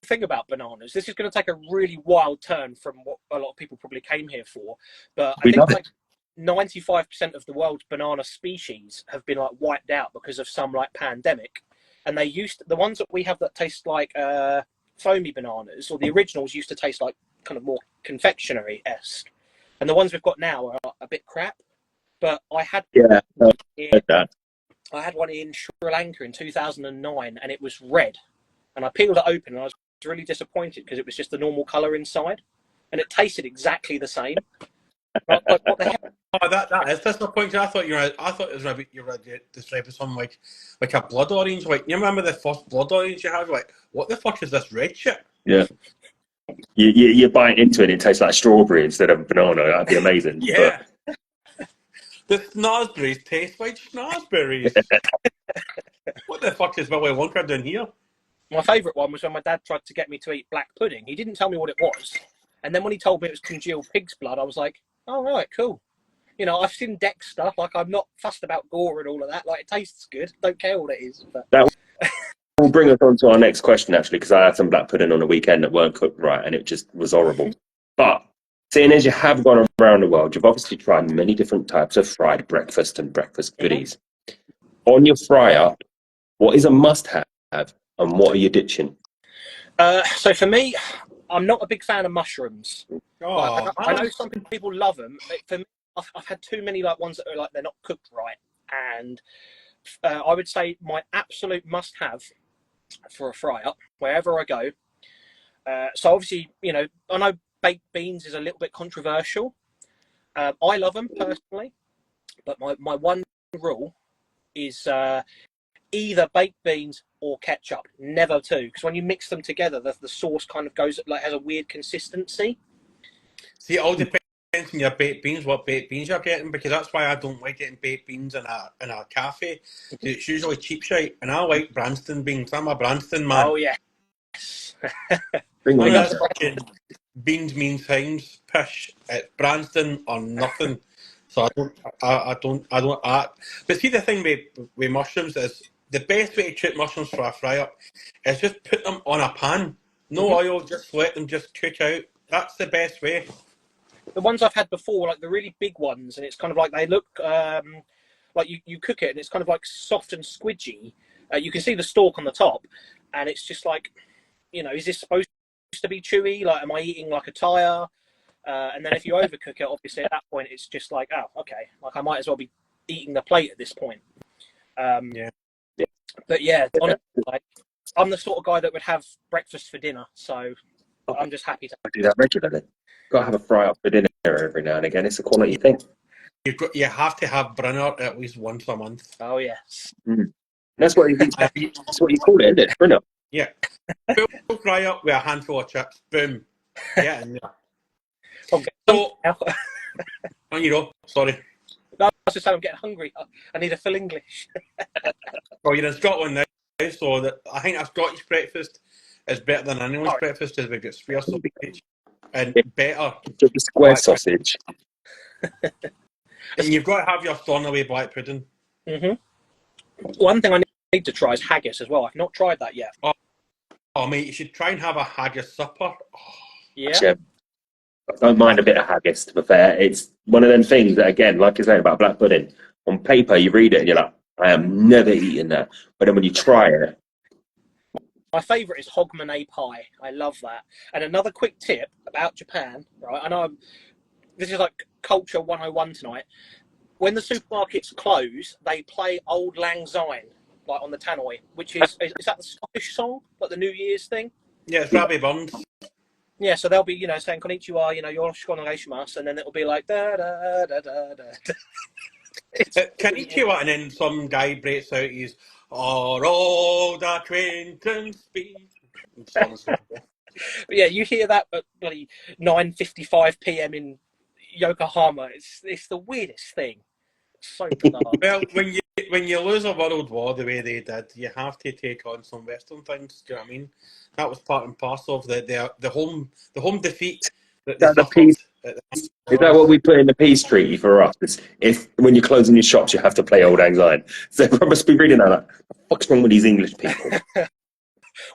Speaker 2: thing about bananas. This is going to take a really wild turn from what a lot of people probably came here for, but I think like 95% of the world's banana species have been like wiped out because of some like pandemic, and they used the ones that we have that taste like foamy bananas, or the originals, used to taste like kind of more confectionery-esque, and the ones we've got now are a bit crap. But I had I had one in Sri Lanka in 2009, and it was red, and I peeled it open, and I was really disappointed because it was just the normal colour inside, and it tasted exactly the same. Like, what the hell?
Speaker 1: Oh, that's the point. I thought it was maybe you were describing something like a blood orange. Like, you remember the first blood orange you had? Like, what the fuck is this red shit?
Speaker 3: Yeah. You bite into it, it tastes like strawberry instead of banana. That'd be amazing.
Speaker 1: Yeah. The snozberries taste like snozberries. What the fuck is Willy Wonka doing here?
Speaker 2: My favourite one was when my dad tried to get me to eat black pudding. He didn't tell me what it was, and then when he told me it was congealed pig's blood, I was like, oh, right, cool. You know, I've seen Dex stuff. Like, I'm not fussed about gore and all of that. Like, it tastes good. Don't care what it is. But
Speaker 3: that will bring us on to our next question, actually, because I had some black pudding on the weekend that weren't cooked right, and it just was horrible. But seeing as you have gone around the world, you've obviously tried many different types of fried breakfast and breakfast goodies. On your fry up, what is a must-have and what are you ditching?
Speaker 2: So for me, I'm not a big fan of mushrooms.
Speaker 1: Oh,
Speaker 2: I know some people love them. But for me, I've had too many like ones that are like they're not cooked right, and I would say my absolute must-have for a fry-up wherever I go. So obviously, you know, I know baked beans is a little bit controversial. I love them personally, but my one rule is either baked beans or ketchup, never two, because when you mix them together, the sauce kind of goes like has a weird consistency.
Speaker 1: See, it all depends on your baked beans, what baked beans you're getting, because that's why I don't like getting baked beans in a cafe. It's usually cheap shite, and I like Branston beans. I'm a Branston man.
Speaker 2: Oh yeah.
Speaker 3: Bring
Speaker 1: None
Speaker 3: it
Speaker 1: of
Speaker 3: up.
Speaker 1: this fucking beans mean things, pish. It's Branston or nothing. So I don't. But see, the thing with mushrooms is the best way to treat mushrooms for a fry up is just put them on a pan, no oil, just let them just cook out. That's the best way.
Speaker 2: The ones I've had before, like the really big ones, and it's kind of like they look like you cook it and it's kind of like soft and squidgy. You can see the stalk on the top, and it's just like, you know, is this supposed to be chewy? Like, am I eating like a tire? And then if you overcook it, obviously at that point it's just like, oh, okay, like I might as well be eating the plate at this point.
Speaker 1: Yeah.
Speaker 2: But yeah, honestly, like, I'm the sort of guy that would have breakfast for dinner, so I'm just happy to
Speaker 3: I do that regularly. Got to have a fry up for dinner every now and again. It's a quality thing.
Speaker 1: You have to have Brinner at least once a month.
Speaker 2: Oh yes.
Speaker 3: That's what you call it, isn't it? Brinner.
Speaker 1: Yeah. Full fry up with a handful of chips. Boom. Yeah.
Speaker 2: Okay.
Speaker 1: So, on you go. Sorry.
Speaker 2: No, I was just saying I'm getting hungry. I need a full English.
Speaker 1: Well, you're in Scotland now, so I think a Scottish breakfast is better than an English breakfast because we've got square sausage and better.
Speaker 3: The square sausage.
Speaker 1: And you've got to have your Thornaway black pudding.
Speaker 2: One thing I need to try is haggis as well. I've not tried that yet.
Speaker 1: Oh, mate, you should try and have a haggis supper. Oh.
Speaker 2: Yeah.
Speaker 3: I don't mind a bit of haggis, to be fair. It's one of them things that, again, like you say about black pudding, on paper you read it and you're like, I am never eating that. But then when you try it.
Speaker 2: My favourite is hogmanay pie. I love that. And another quick tip about Japan, right? I know this is like culture 101 tonight. When the supermarkets close, they play Auld Lang Syne, like on the tannoy, which is that the Scottish song, like the New Year's thing?
Speaker 1: Yeah, it's Robbie Burns.
Speaker 2: Yeah, so they'll be, you know, saying konnichiwa, you know, yoroshiku onegaishimasu, and then it'll be like da da da da da.
Speaker 1: Konnichiwa, and then some guy breaks out his "Our old acquaintance be."
Speaker 2: But yeah, you hear that at bloody 9:55 p.m. in Yokohama. It's the weirdest thing. So bizarre.
Speaker 1: Well, when you lose a world war the way they did, you have to take on some Western things. Do you know what I mean? That was part and parcel of the home defeat that they suffered.
Speaker 3: Is that what we put in the peace treaty for us? If when you're closing your shops, you have to play Auld Lang Syne. So I must be reading that. Like, what's wrong with these English people?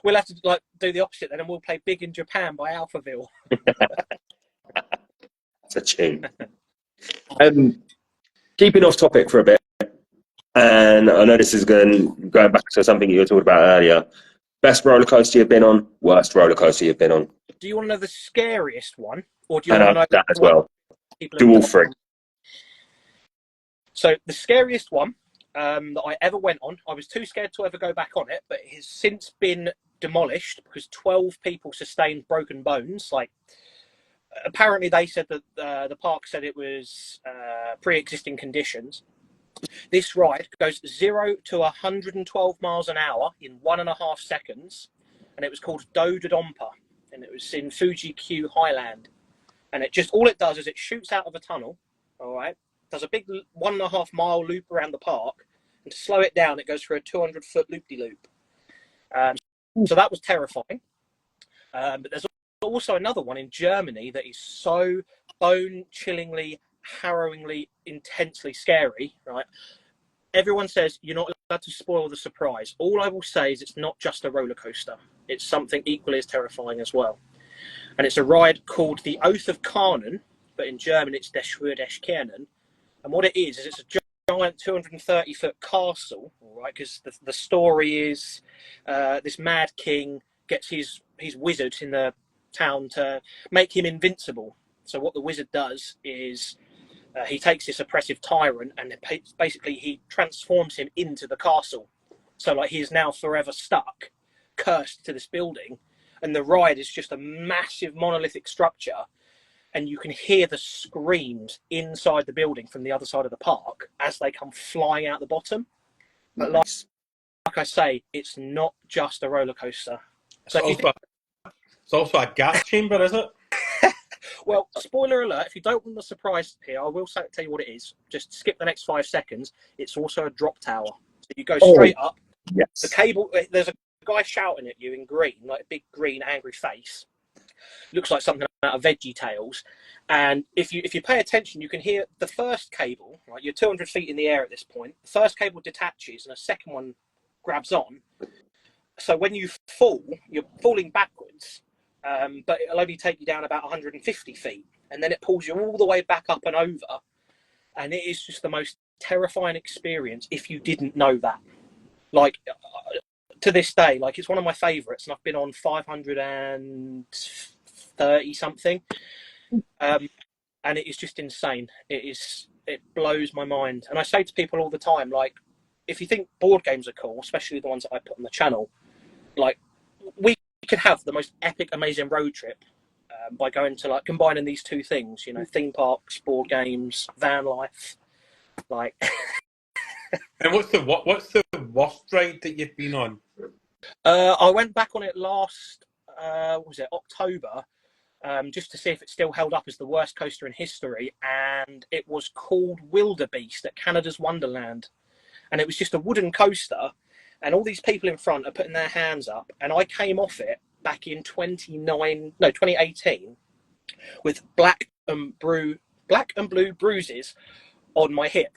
Speaker 2: We'll have to like do the opposite then, and we'll play "Big in Japan" by Alphaville.
Speaker 3: That's a tune. Keeping off topic for a bit, and I know this is going back to something you were talking about earlier. Best roller coaster you've been on, worst roller coaster you've been on.
Speaker 2: Do you want to know the scariest one, or do you want to know
Speaker 3: that as well? Do all three.
Speaker 2: So the scariest one that I ever went on, I was too scared to ever go back on it, but it has since been demolished because 12 people sustained broken bones. Like, apparently they said that the park said it was pre-existing conditions. This ride goes 0 to 112 miles an hour in 1.5 seconds, and it was called Dodonpa, and it was in Fuji-Q Highland. And it just, all it does is it shoots out of a tunnel, all right, does a big 1.5 mile loop around the park, and to slow it down, it goes for a 200-foot loop-de-loop. So that was terrifying. But there's also another one in Germany that is so bone-chillingly, harrowingly, intensely scary, right? Everyone says you're not allowed to spoil the surprise. All I will say is it's not just a roller coaster. It's something equally as terrifying as well. and it's a ride called the Oath of Kanon, but in German it's Der Schwur des Kernen. And what it is it's a giant 230-foot castle, all right? Because the story is this mad king gets his wizard in the town to make him invincible. So what the wizard does is he takes this oppressive tyrant and basically he transforms him into the castle. So like he is now forever stuck, cursed to this building. And the ride is just a massive monolithic structure. And you can hear the screams inside the building from the other side of the park as they come flying out the bottom. But like I say, it's not just a roller coaster. So
Speaker 1: it's also a gas chamber, is it?
Speaker 2: Well, spoiler alert, if you don't want the surprise here, I will tell you what it is. Just skip the next 5 seconds. It's also a drop tower. So you go straight up.
Speaker 3: Yes.
Speaker 2: The cable, there's a guy shouting at you in green, like a big green angry face. Looks like something out of Veggie Tales. And if you pay attention, you can hear the first cable, right? You're 200 feet in the air at this point. The first cable detaches and a second one grabs on. So when you fall, you're falling backwards. But it'll only take you down about 150 feet, and then it pulls you all the way back up and over, and it is just the most terrifying experience if you didn't know that. Like, to this day, like, it's one of my favourites, and I've been on 530 something, and it is just insane. It blows my mind, and I say to people all the time, like, if you think board games are cool, especially the ones that I put on the channel, like, we could have the most epic, amazing road trip by going to like combining these two things, you know, theme parks, board games, van life. Like,
Speaker 1: and what's the worst ride that you've been on?
Speaker 2: I went back on it last, was it October, just to see if it still held up as the worst coaster in history, and it was called Wildebeest at Canada's Wonderland, and it was just a wooden coaster. And all these people in front are putting their hands up. And I came off it back in 2018 with black and blue bruises on my hip.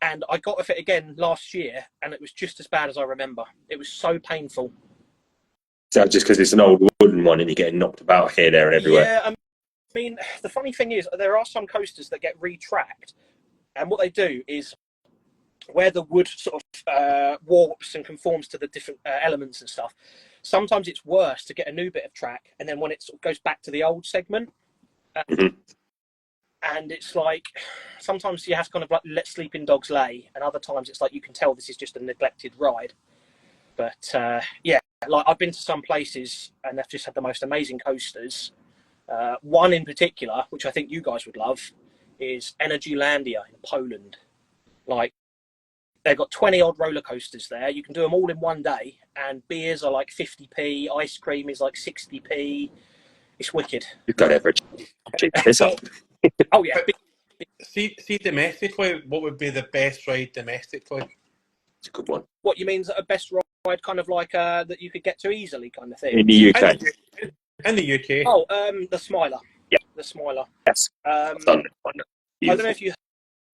Speaker 2: And I got off it again last year, and it was just as bad as I remember. It was so painful.
Speaker 3: So just because it's an old wooden one and you're getting knocked about here, there, and everywhere.
Speaker 2: Yeah, I mean, the funny thing is there are some coasters that get retracked. And what they do is, where the wood sort of warps and conforms to the different elements and stuff, sometimes it's worse to get a new bit of track, and then when it sort of goes back to the old segment, and it's like sometimes you have to kind of like let sleeping dogs lay, and other times it's like you can tell this is just a neglected ride. But yeah, like I've been to some places and they've just had the most amazing coasters. One in particular, which I think you guys would love, is Energylandia in Poland. Like, they've got 20 odd roller coasters there. You can do them all in one day, and beers are like 50p, ice cream is like 60p. It's wicked.
Speaker 3: You've got every piss up.
Speaker 2: Oh yeah.
Speaker 1: See domestically, what would be the best ride domestically?
Speaker 3: It's a good one.
Speaker 2: What you mean is a best ride, kind of like that you could get to easily, kind of thing?
Speaker 3: In the UK.
Speaker 1: In the UK.
Speaker 2: Oh, the Smiler.
Speaker 3: Yeah.
Speaker 2: The Smiler.
Speaker 3: Yes.
Speaker 2: I've
Speaker 3: done it.
Speaker 2: I don't know if you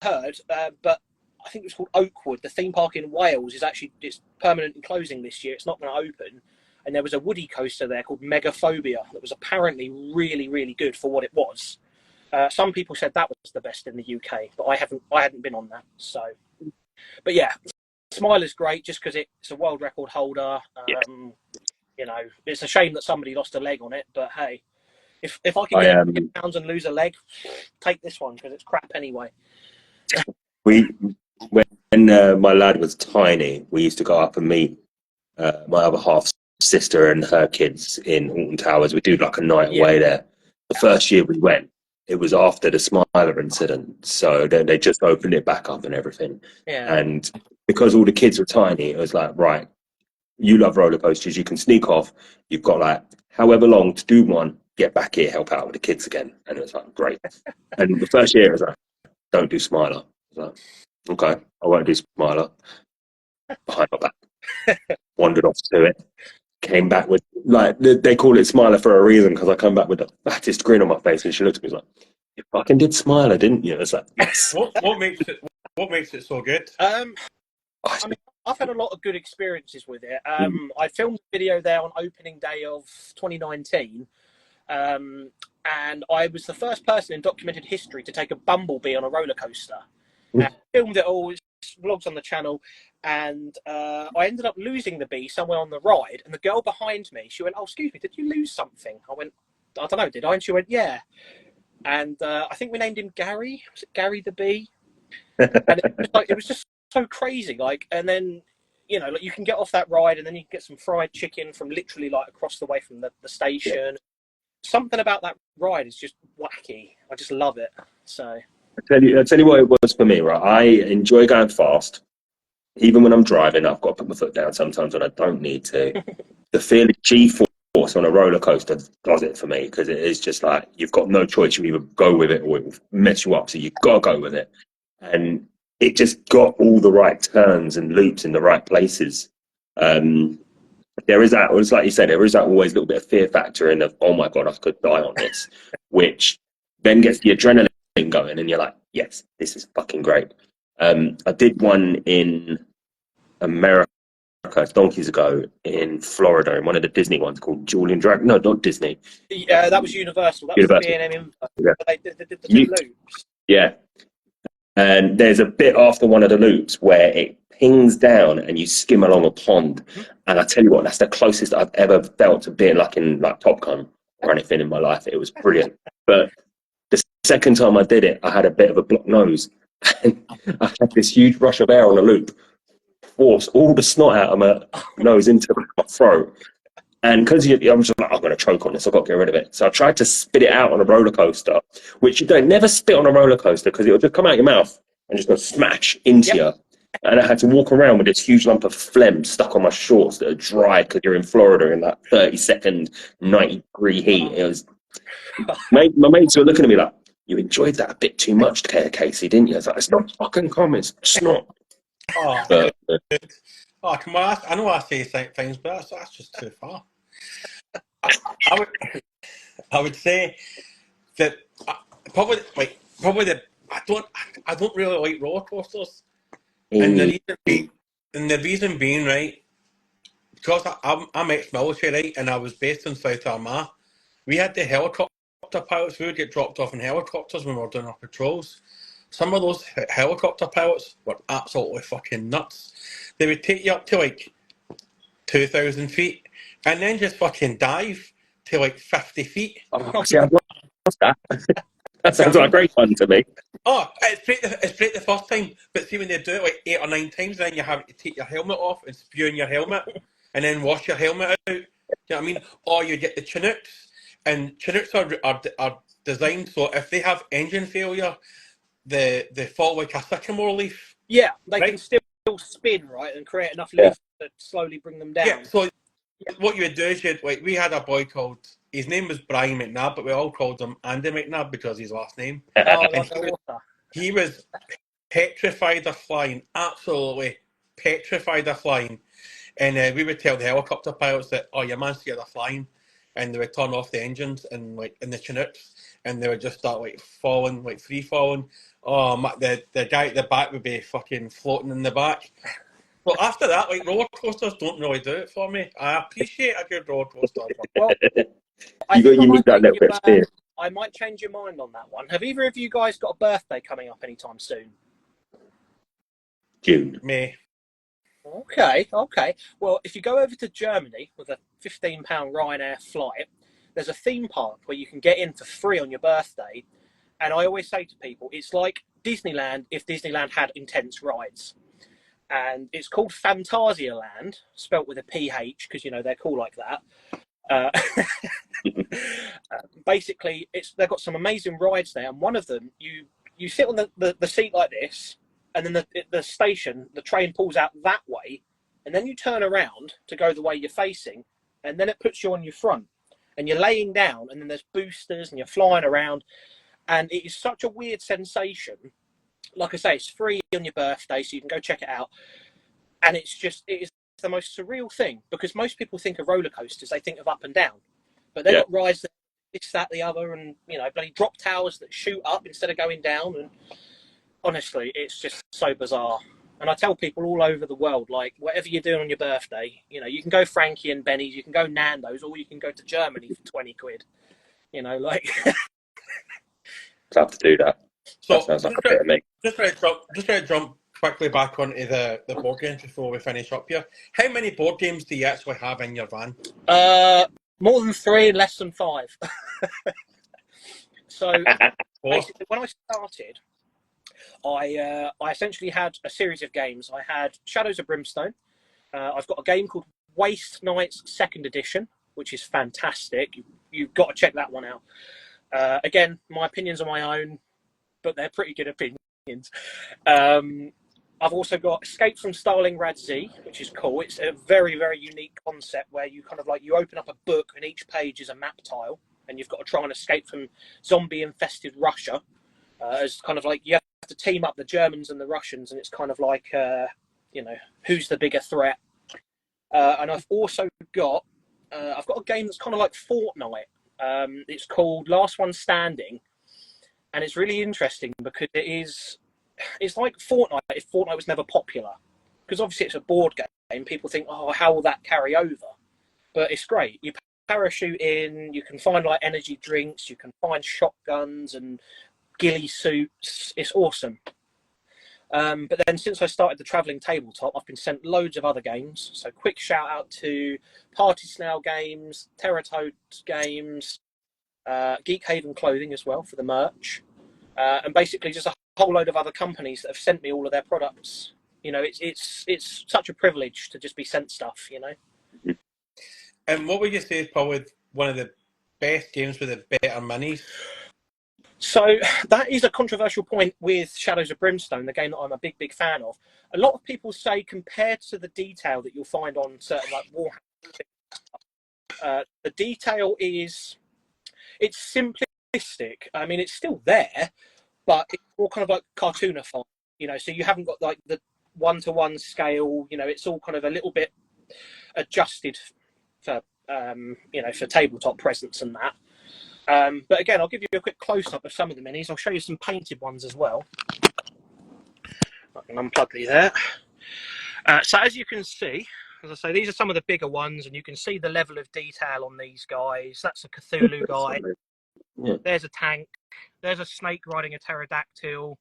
Speaker 2: heard, but I think it was called Oakwood. The theme park in Wales it's permanently closing this year. It's not going to open. And there was a woody coaster there called Megaphobia that was apparently really, really good for what it was. Some people said that was the best in the UK, but I hadn't been on that. So, but yeah, Smiler's great just because it's a world record holder. You know, it's a shame that somebody lost a leg on it, but hey, if I can get £100 and lose a leg, take this one because it's crap anyway.
Speaker 3: When my lad was tiny, we used to go up and meet my other half sister and her kids in Alton Towers. We do like a night away there. The first year we went, it was after the Smiler incident, so they just opened it back up and everything.
Speaker 2: Yeah.
Speaker 3: And because all the kids were tiny, it was like, right, you love roller coasters, you can sneak off. You've got like however long to do one. Get back here, help out with the kids again. And it was like, great. And the first year it was like, don't do Smiler. I was like, okay, I won't do Smiler. Behind my back. Wandered off to it. Came back with, like, they call it Smiler for a reason because I come back with the fattest grin on my face, and she looked at me like, you fucking did Smiler, didn't you? It's like, yes.
Speaker 1: What makes it so good?
Speaker 2: I mean, I've had a lot of good experiences with it. I filmed a video there on opening day of 2019, and I was the first person in documented history to take a bumblebee on a roller coaster. And I filmed it all, vlogs on the channel, and I ended up losing the bee somewhere on the ride. And the girl behind me, she went, "Oh, excuse me, did you lose something?" I went, "I don't know, did I?" And she went, "Yeah." And I think we named him Gary. Was it Gary the bee? And it was just so crazy. Like, and then, you know, like, you can get off that ride, and then you can get some fried chicken from literally like across the way from the station. Something about that ride is just wacky. I just love it. So
Speaker 3: I tell you what it was for me, right? I enjoy going fast. Even when I'm driving, I've got to put my foot down sometimes when I don't need to. The feel of G-force on a roller coaster does it for me, because it is just like, you've got no choice. You either go with it or it will mess you up. So you've got to go with it. And it just got all the right turns and loops in the right places. There is that, it's like you said, there is that always little bit of fear factor in of, oh my God, I could die on this, which then gets the adrenaline going, and you're like, yes, this is fucking great. I did one in America donkeys ago in Florida, in one of the Disney ones called Julian Dragon. No, not Disney.
Speaker 2: Yeah, that was Universal. That
Speaker 3: Universal.
Speaker 2: was the B&M Info.
Speaker 3: Yeah.
Speaker 2: They did the two loops.
Speaker 3: Yeah. And there's a bit after one of the loops where it pings down and you skim along a pond. And I tell you what, that's the closest I've ever felt to being like in like Top Gun or anything in my life. It was brilliant. But the second time I did it, I had a bit of a blocked nose. And I had this huge rush of air on the loop, force all the snot out of my nose into my throat. And because I'm just like, I'm going to choke on this, I've got to get rid of it. So I tried to spit it out on a roller coaster, which you don't never spit on a roller coaster, because it'll just come out your mouth and just go smash into you. And I had to walk around with this huge lump of phlegm stuck on my shorts that are dry because you're in Florida in that 30-second 90-degree heat. It was, my mates were looking at me like, you enjoyed that a bit too much, Casey, didn't you? I was like, it's not fucking common, it's not.
Speaker 1: Oh,
Speaker 3: But,
Speaker 1: come on! I know I say things, but that's just too far. I would say that probably the I don't really like roller coasters, and the reason being, right, because I'm ex-military, right, and I was based in South Armagh. We had the helicopter pilots. We would get dropped off in helicopters when we were doing our patrols. Some of those helicopter pilots were absolutely fucking nuts. They would take you up to like 2,000 feet and then just fucking dive to like 50 feet.
Speaker 3: oh, see, I've lost that. That sounds like great fun to me.
Speaker 1: Oh, it's great the first time, but see when they do it like 8 or 9 times, then you have to take your helmet off and spew in your helmet and then wash your helmet out. Do you know what I mean? Or you get the Chinooks, and Chinooks are designed so if they have engine failure, they fall like a sycamore leaf.
Speaker 2: Yeah, they can still spin, right, and create enough lift to slowly bring them down.
Speaker 1: Yeah, so what you would do is we had a boy called, his name was Brian McNabb, but we all called him Andy McNabb because his last name. He was petrified of flying, absolutely petrified of flying. And we would tell the helicopter pilots that, oh, your man's scared of flying. And they would turn off the engines and like in the Chinooks, and they would just start like falling, like free falling. Oh, the guy at the back would be fucking floating in the back. Well, after that, like roller coasters don't really do it for me. I appreciate a good roller coaster.
Speaker 2: Well,
Speaker 3: you need that little bit of fear.
Speaker 2: I might change your mind on that one. Have either of you guys got a birthday coming up anytime soon?
Speaker 3: June.
Speaker 1: Me.
Speaker 2: Okay. Well, if you go over to Germany with a £15 Ryanair flight, there's a theme park where you can get in for free on your birthday. And I always say to people, it's like Disneyland if Disneyland had intense rides. And it's called Phantasialand, spelt with a PH, because, you know, they're cool like that. Basically, they've got some amazing rides there. And one of them, you sit on the seat like this, and then the train pulls out that way, and then you turn around to go the way you're facing, and then it puts you on your front. And you're laying down, and then there's boosters, and you're flying around. And it is such a weird sensation. Like I say, it's free on your birthday, so you can go check it out. And it is the most surreal thing, because most people think of roller coasters, they think of up and down. But they've got rides that this, that, the other, and, you know, bloody drop towers that shoot up instead of going down. And honestly, it's just so bizarre. And I tell people all over the world, like, whatever you're doing on your birthday, you know, you can go Frankie and Benny's, you can go Nando's, or you can go to Germany for 20 quid. You know, like.
Speaker 3: Love to do that.
Speaker 1: So
Speaker 3: That sounds like a bit of me.
Speaker 1: just try to jump quickly back onto the board games before we finish up here. How many board games do you actually have in your van?
Speaker 2: More than 3, less than 5. So basically, when I started, I essentially had a series of games. I had Shadows of Brimstone. I've got a game called Waste Nights Second Edition, which is fantastic. You've got to check that one out. Again, my opinions are my own, but they're pretty good opinions. I've also got Escape from Stalingrad Z, which is cool. It's a very, very unique concept where you kind of like, you open up a book and each page is a map tile, and you've got to try and escape from zombie-infested Russia. It's kind of like you have to team up the Germans and the Russians, and it's kind of like, you know, who's the bigger threat? And I've also got, I've got a game that's kind of like Fortnite. It's called Last One Standing, and it's really interesting because it's like Fortnite if Fortnite was never popular, because obviously it's a board game. People think, oh, how will that carry over? But it's great. You parachute in, you can find like energy drinks, you can find shotguns and ghillie suits. It's awesome. But then since I started the Travelling Tabletop, I've been sent loads of other games. So quick shout out to Party Snail Games, Terratoads Games, Geek Haven Clothing as well for the merch, and basically just a whole load of other companies that have sent me all of their products. You know, it's such a privilege to just be sent stuff, you know.
Speaker 1: And what would you say is probably one of the best games with the better minis?
Speaker 2: So that is a controversial point with Shadows of Brimstone, the game that I'm a big fan of. A lot of people say compared to the detail that you'll find on certain like Warhammer, the detail it's simplistic. I mean, it's still there, but it's more kind of like cartoonified, you know, so you haven't got like the one-to-one scale, you know, it's all kind of a little bit adjusted for, you know, for tabletop presence and that. But again, I'll give you a quick close-up of some of the minis. I'll show you some painted ones as well. I can unplug these there. So as you can see, as I say, these are some of the bigger ones, and you can see the level of detail on these guys. That's a Cthulhu guy. Yeah. There's a tank. There's a snake riding a pterodactyl.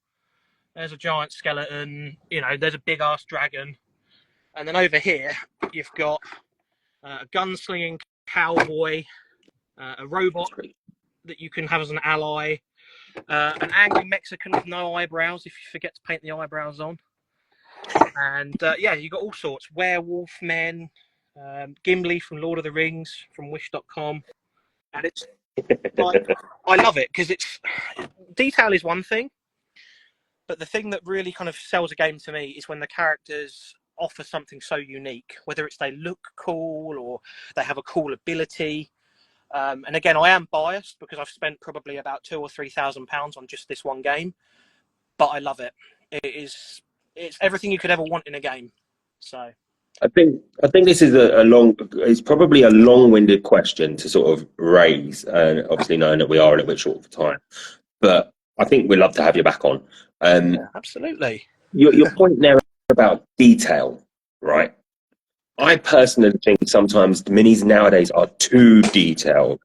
Speaker 2: There's a giant skeleton. You know, there's a big-ass dragon. And then over here, you've got a gunslinging cowboy, a robot that you can have as an ally, an angry Mexican with no eyebrows if you forget to paint the eyebrows on. And yeah, you got all sorts. Werewolf men, Gimli from Lord of the Rings, from Wish.com. And it's like, I love it because it's detail is one thing, but the thing that really kind of sells a game to me is when the characters offer something so unique, whether it's they look cool or they have a cool ability. And again, I am biased because I've spent probably about £2,000 or £3,000 on just this one game, but I love it. It's everything you could ever want in a game. So
Speaker 3: I think this is it's probably a long-winded question to sort of raise, and obviously knowing that we are a little bit short of time, but I think we'd love to have you back on.
Speaker 2: Yeah, absolutely.
Speaker 3: Your point there about detail, right? I personally think sometimes the minis nowadays are too detailed.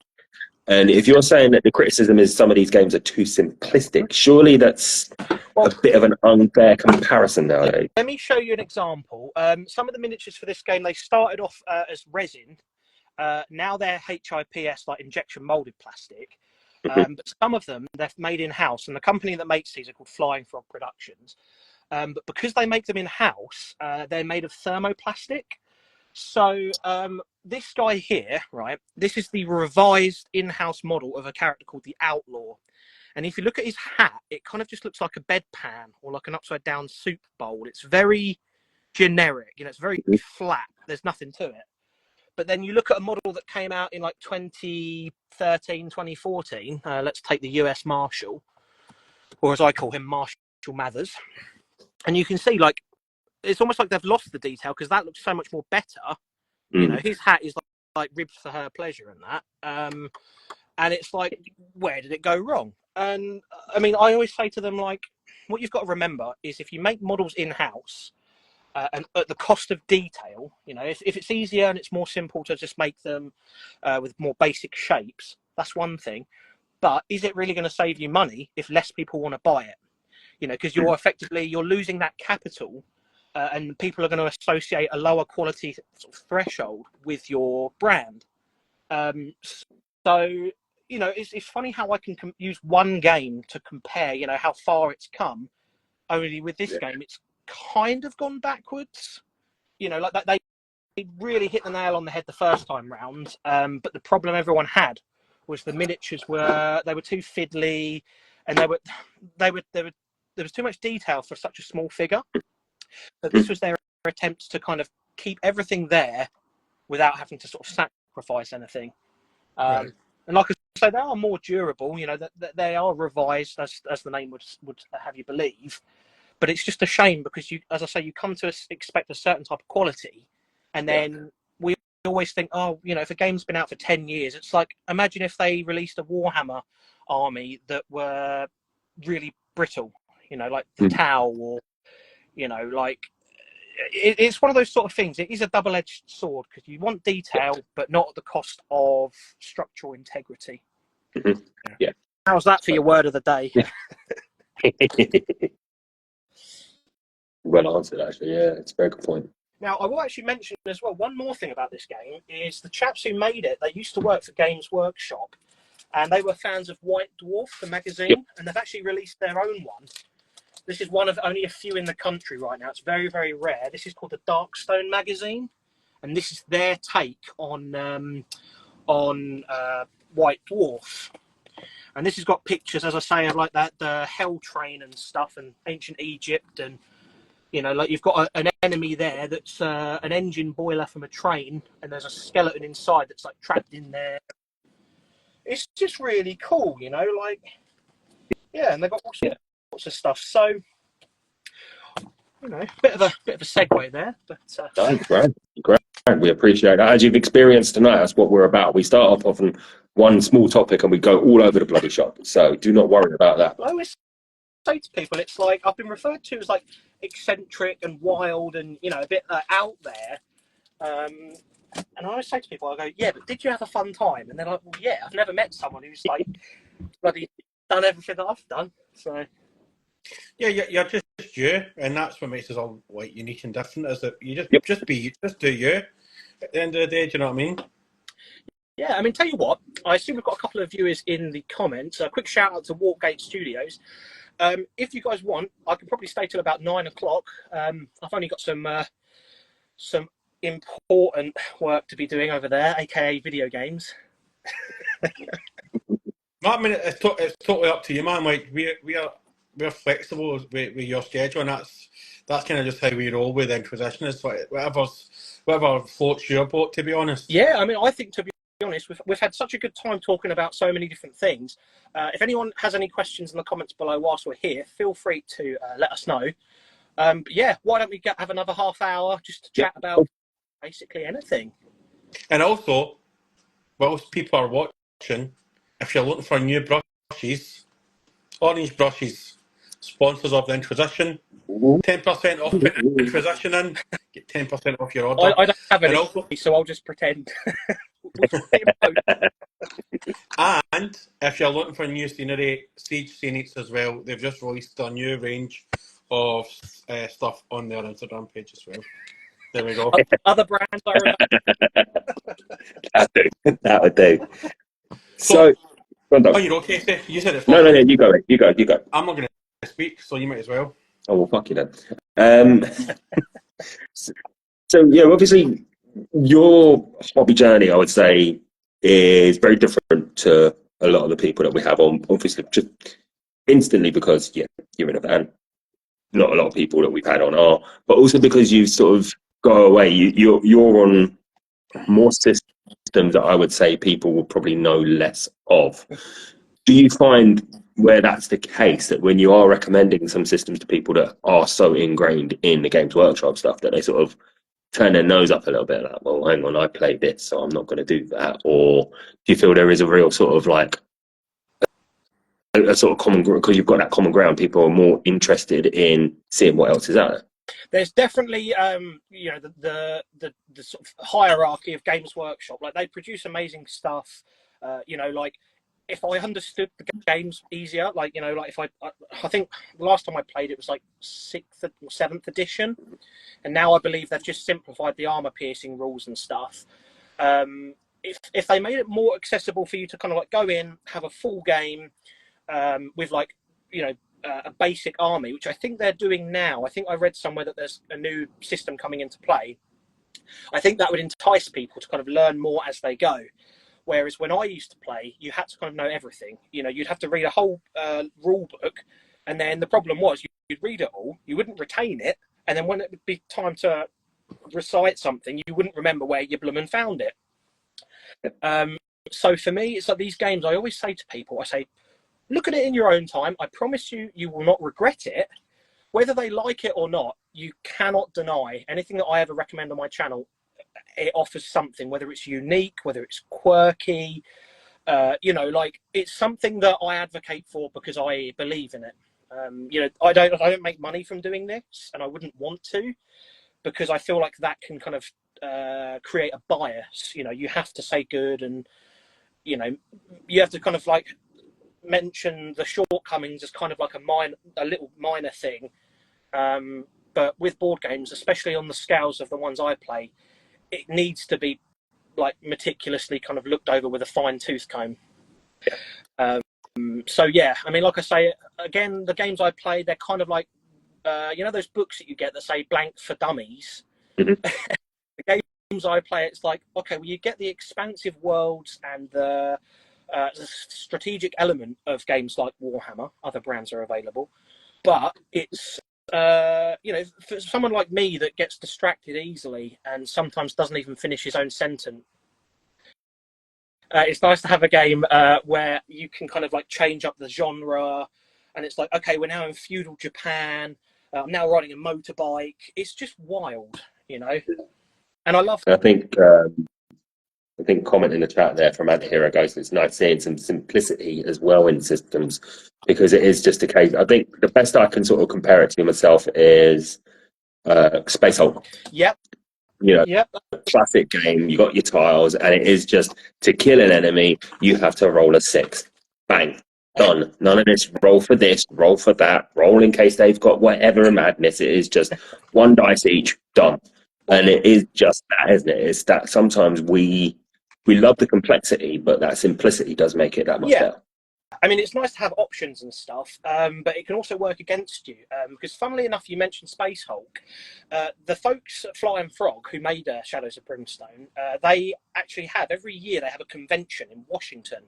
Speaker 3: And if you're saying that the criticism is some of these games are too simplistic, surely that's a bit of an unfair comparison nowadays.
Speaker 2: Let me show you an example. Some of the miniatures for this game, they started off as resin. Now they're HIPS, like injection molded plastic. But some of them, they're made in-house. And the company that makes these are called Flying Frog Productions. But because they make them in-house, they're made of thermoplastic. So this guy here, right, this is the revised in-house model of a character called the Outlaw. And if you look at his hat, it kind of just looks like a bedpan or like an upside-down soup bowl. It's very generic, you know, it's very flat. There's nothing to it. But then you look at a model that came out in like 2013, 2014. Let's take the US Marshal, or as I call him, Marshal Mathers. And you can see, like, it's almost like they've lost the detail because that looks so much more better. You know, his hat is like ribs for her pleasure and that. And it's like, where did it go wrong? And I mean, I always say to them, like, what you've got to remember is if you make models in-house and at the cost of detail, you know, if it's easier and it's more simple to just make them with more basic shapes, That's one thing. But is it really going to save you money if less people want to buy it? You know, because you're losing that capital, and people are going to associate a lower quality sort of threshold with your brand. So, you know, it's funny how I can use one game to compare, you know, how far it's come. Only with this game, it's kind of gone backwards. You know, like that they really hit the nail on the head the first time round. But the problem everyone had was the miniatures were too fiddly, and there was too much detail for such a small figure. But this was their attempt to kind of keep everything there without having to sort of sacrifice anything. And like I say, they are more durable. You know, that they are revised, as the name would have you believe. But it's just a shame because you, as I say, you come to expect a certain type of quality, and then we always think, oh, you know, if a game's been out for 10 years, it's like, imagine if they released a Warhammer army that were really brittle, you know, like the Tau, or, you know, like, it's one of those sort of things. It is a double-edged sword because you want detail, but not at the cost of structural integrity.
Speaker 3: Yeah.
Speaker 2: How's that for your word of the day?
Speaker 3: Well answered, actually. Yeah, it's a very good point.
Speaker 2: Now, I will actually mention as well, one more thing about this game is the chaps who made it, they used to work for Games Workshop, and they were fans of White Dwarf, the magazine, and they've actually released their own one. This is one of only a few in the country right now. It's very, very rare. This is called the Darkstone magazine, and this is their take on White Dwarf. And this has got pictures, as I say, of like that the Hell Train and stuff, and ancient Egypt, and you know, like you've got an enemy there that's an engine boiler from a train, and there's a skeleton inside that's like trapped in there. It's just really cool, you know, like, yeah, and they've got all sorts of stuff. So, you know, bit of a segue there, but
Speaker 3: great. We appreciate that. As you've experienced tonight, that's what we're about. We start off on one small topic and we go all over the bloody shop. So do not worry about that.
Speaker 2: I always say to people, it's like I've been referred to as like eccentric and wild and, you know, a bit out there. And I always say to people, I go, yeah, but did you have a fun time? And they're like, well, yeah, I've never met someone who's like bloody done everything that I've done. So
Speaker 1: yeah, you're just you, and that's what makes us all like unique and different. Is that you just do you. At the end of the day, do you know what I mean?
Speaker 2: Yeah, I mean, tell you what, I see we've got a couple of viewers in the comments. A quick shout out to Walkgate Studios. If you guys want, I can probably stay till about 9 o'clock. I've only got some important work to be doing over there, aka video games.
Speaker 1: I mean, it's totally up to you, man. Like we're flexible with your schedule, and that's kind of just how we roll with Inquisition. It's like whatever floats your boat, to be honest.
Speaker 2: Yeah, I mean, I think, to be honest, we've had such a good time talking about so many different things. If anyone has any questions in the comments below whilst we're here, feel free to let us know. But yeah, why don't we have another half hour just to chat about basically anything?
Speaker 1: And also, whilst people are watching, if you're looking for new brushes, orange brushes, sponsors of the Inquisition, 10% off Inquisition in, get 10% off your order.
Speaker 2: I don't have any, so I'll just pretend.
Speaker 1: And if you're looking for new scenery, Siege Scenics as well, they've just released a new range of stuff on their Instagram page as well. There we go.
Speaker 2: Other brands I remember.
Speaker 3: That would do. So
Speaker 1: oh, you're okay, Steph? You said it's
Speaker 3: no, you go.
Speaker 1: I'm not going to speak, so you might as well.
Speaker 3: Oh, well, fuck you then. So, yeah, obviously, your hobby journey, I would say, is very different to a lot of the people that we have on, obviously, just instantly because, you're in a van. Not a lot of people that we've had on are, but also because you sort of go away. You're on more systems that I would say people will probably know less of. Do you find where that's the case, that when you are recommending some systems to people that are so ingrained in the Games Workshop stuff that they sort of turn their nose up a little bit, like, well, hang on, I play this, so I'm not going to do that? Or do you feel there is a real sort of like a sort of common, because you've got that common ground, people are more interested in seeing what else is out there?
Speaker 2: There's definitely, you know, the sort of hierarchy of Games Workshop. Like, they produce amazing stuff. You know, like if I understood the games easier, like, you know, like if I think the last time I played it was like 6th or 7th edition, and now I believe they've just simplified the armor piercing rules and stuff. If they made it more accessible for you to kind of like go in, have a full game with like, you know, a basic army, which I think they're doing now. I think I read somewhere that there's a new system coming into play. I think that would entice people to kind of learn more as they go. Whereas when I used to play, you had to kind of know everything. You know, you'd have to read a whole rule book, and then the problem was you'd read it all, you wouldn't retain it, and then when it would be time to recite something, you wouldn't remember where you bloomin' found it. So for me, it's like these games, I always say to people, I say, look at it in your own time. I promise you, you will not regret it. Whether they like it or not, you cannot deny anything that I ever recommend on my channel. It offers something, whether it's unique, whether it's quirky, you know, like it's something that I advocate for because I believe in it. You know, I don't make money from doing this, and I wouldn't want to, because I feel like that can kind of create a bias. You know, you have to say good, and you know, you have to kind of like mention the shortcomings as kind of like a little minor thing. But with board games, especially on the scales of the ones I play, it needs to be like meticulously kind of looked over with a fine tooth comb. So yeah, I mean, like I say, again, the games I play, they're kind of like, you know, those books that you get that say blank for dummies. The games I play, it's like, okay, well, you get the expansive worlds and the strategic element of games like Warhammer. Other brands are available, but it's you know, for someone like me that gets distracted easily and sometimes doesn't even finish his own sentence, it's nice to have a game where you can kind of like change up the genre, and it's like, okay, we're now in feudal Japan, I'm now riding a motorbike. It's just wild, you know, and I love
Speaker 3: I think comment in the chat there from Adhira goes, it's nice seeing some simplicity as well in systems, because it is just a case. I think the best I can sort of compare it to myself is Space Hulk.
Speaker 2: Yep.
Speaker 3: You know,
Speaker 2: yep.
Speaker 3: Classic game, you got your tiles, and it is just to kill an enemy, you have to roll a 6. Bang. Done. None of this roll for this, roll for that, roll in case they've got whatever madness. It is just 1 dice each, done. And it is just that, isn't it? It's that sometimes we love the complexity, but that simplicity does make it that much better.
Speaker 2: I mean, it's nice to have options and stuff, but it can also work against you. Because funnily enough, you mentioned Space Hulk. The folks at Flying Frog, who made Shadows of Brimstone, they actually have, every year, they have a convention in Washington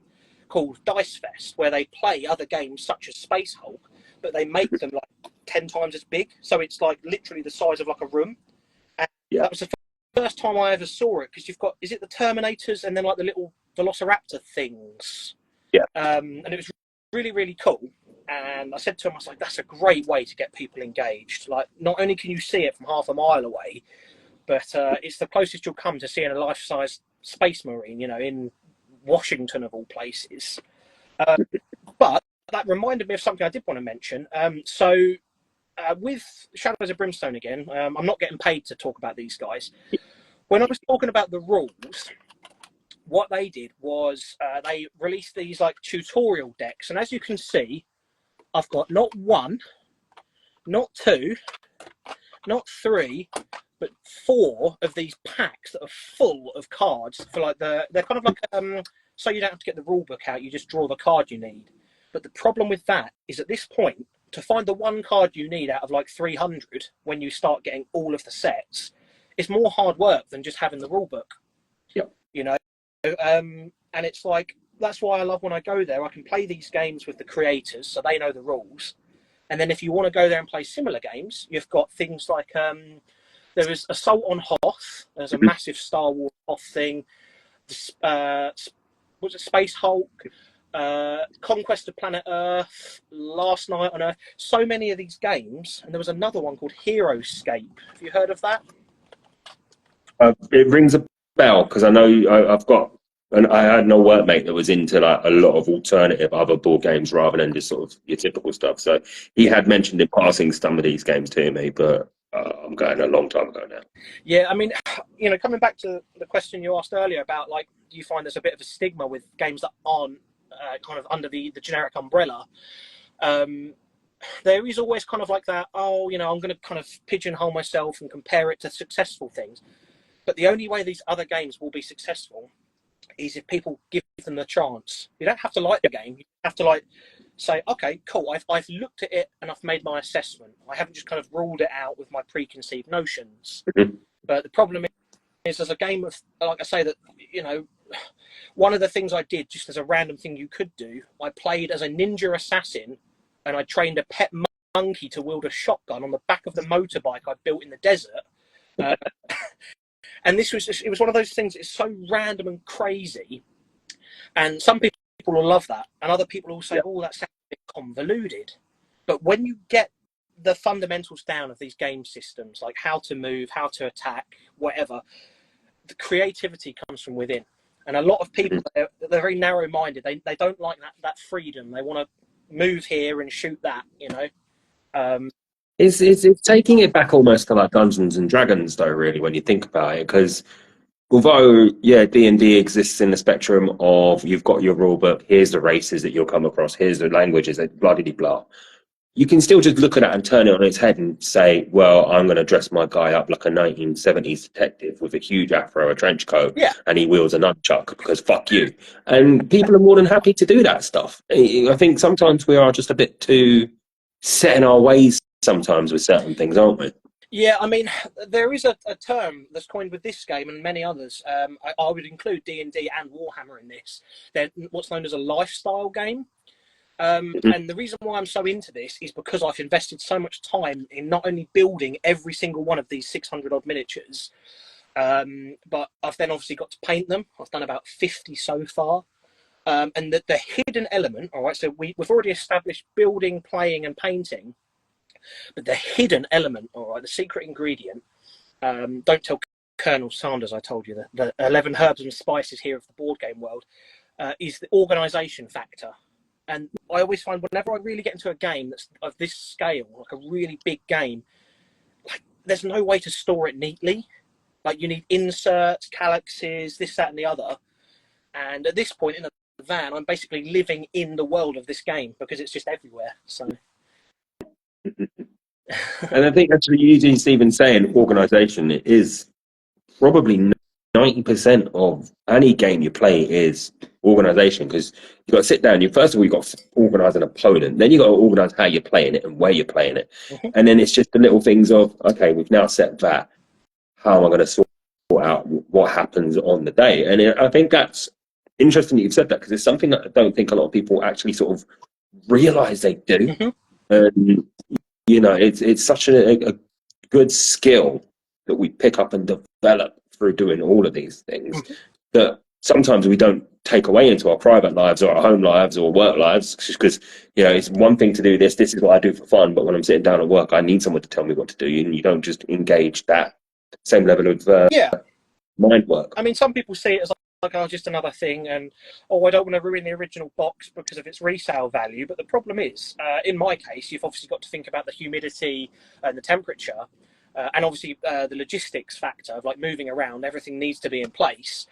Speaker 2: called Dice Fest, where they play other games such as Space Hulk, but they make them like 10 times as big. So it's like literally the size of like a room. And that was the first time I ever saw it, because you've got, is it the Terminators and then like the little Velociraptor things? And it was really, really cool. And I said to him, I was like, that's a great way to get people engaged. Like, not only can you see it from half a mile away, but it's the closest you'll come to seeing a life-size Space Marine, you know, in Washington of all places. But that reminded me of something I did want to mention. With Shadows of Brimstone again, I'm not getting paid to talk about these guys. When I was talking about the rules, what they did was they released these like tutorial decks, and as you can see, I've got not 1, not 2, not 3, but 4 of these packs that are full of cards for like they're kind of like so you don't have to get the rule book out, you just draw the card you need. But the problem with that is, at this point, to find the 1 card you need out of like 300 when you start getting all of the sets, it's more hard work than just having the rule book. You know, and it's like, that's why I love when I go there. I can play these games with the creators, so they know the rules. And then if you want to go there and play similar games, you've got things like there was Assault on Hoth. There's a massive Star Wars Hoth thing. Was it Space Hulk? Conquest of Planet Earth, Last Night on Earth. So many of these games, and there was another one called Heroescape. Have you heard of that?
Speaker 3: It rings a bell, because I know I've got, and I had no workmate that was into like a lot of alternative other board games rather than just sort of your typical stuff. So he had mentioned in passing some of these games to me, but I'm going a long time ago now.
Speaker 2: Yeah, I mean, you know, coming back to the question you asked earlier about, like, do you find there's a bit of a stigma with games that aren't kind of under the generic umbrella? There is always kind of like that, oh, you know, I'm going to kind of pigeonhole myself and compare it to successful things. But the only way these other games will be successful is if people give them the chance. You don't have to like the game. You have to, like, say, okay, cool, I've looked at it and I've made my assessment. I haven't just kind of ruled it out with my preconceived notions. But the problem is, as a game of, like I say, that, you know, one of the things I did, just as a random thing you could do, I played as a ninja assassin, and I trained a pet monkey to wield a shotgun on the back of the motorbike I built in the desert. And this was it was one of those things. It's so random and crazy, and some people will love that, and other people will say, "Oh, that sounds a bit convoluted." But when you get the fundamentals down of these game systems, like how to move, how to attack, whatever, the creativity comes from within. And a lot of people, they're very narrow-minded. They don't like that freedom. They want to move here and shoot that, you know.
Speaker 3: It's taking it back almost to like Dungeons and Dragons, though, really, when you think about it, because although, yeah, D&D exists in the spectrum of you've got your rule book, here's the races that you'll come across, here's the languages, blah, blah, blah. You can still just look at that and turn it on its head and say, well, I'm going to dress my guy up like a 1970s detective with a huge afro, a trench coat, and he wields a nunchuck because fuck you. And people are more than happy to do that stuff. I think sometimes we are just a bit too set in our ways sometimes with certain things, aren't we?
Speaker 2: Yeah, I mean, there is a term that's coined with this game and many others. I would include D&D and Warhammer in this. They're what's known as a lifestyle game. And the reason why I'm so into this is because I've invested so much time in not only building every single one of these 600 odd miniatures, but I've then obviously got to paint them. I've done about 50 so far. And the hidden element, all right, so we've already established building, playing and painting, but the hidden element, all right, the secret ingredient, don't tell Colonel Sanders I told you, the 11 herbs and spices here of the board game world, is the organisation factor. And I always find whenever I really get into a game that's of this scale, like a really big game, like there's no way to store it neatly. Like you need inserts, calyxes, this, that, and the other. And at this point in the van, I'm basically living in the world of this game because it's just everywhere. So,
Speaker 3: and I think actually, Eugene Stevens saying organisation is probably 90% of any game you play is organisation, because you've got to sit down. First of all, you've got to organise an opponent. Then you've got to organise how you're playing it and where you're playing it. And then it's just the little things of, okay, we've now set that. How am I going to sort out what happens on the day? And I think that's interesting that you've said that, because it's something that I don't think a lot of people actually sort of realise they do. And, you know, it's such a good skill that we pick up and develop through doing all of these things that sometimes we don't take away into our private lives or our home lives or work lives, because, you know, it's one thing to do this is what I do for fun, but when I'm sitting down at work, I need someone to tell me what to do, and you don't just engage that same level of mind work.
Speaker 2: I mean, some people see it as like, oh, just another thing, and I don't want to ruin the original box because of its resale value. But the problem is, in my case, you've obviously got to think about the humidity and the temperature. And obviously the logistics factor of like moving around, everything needs to be in place.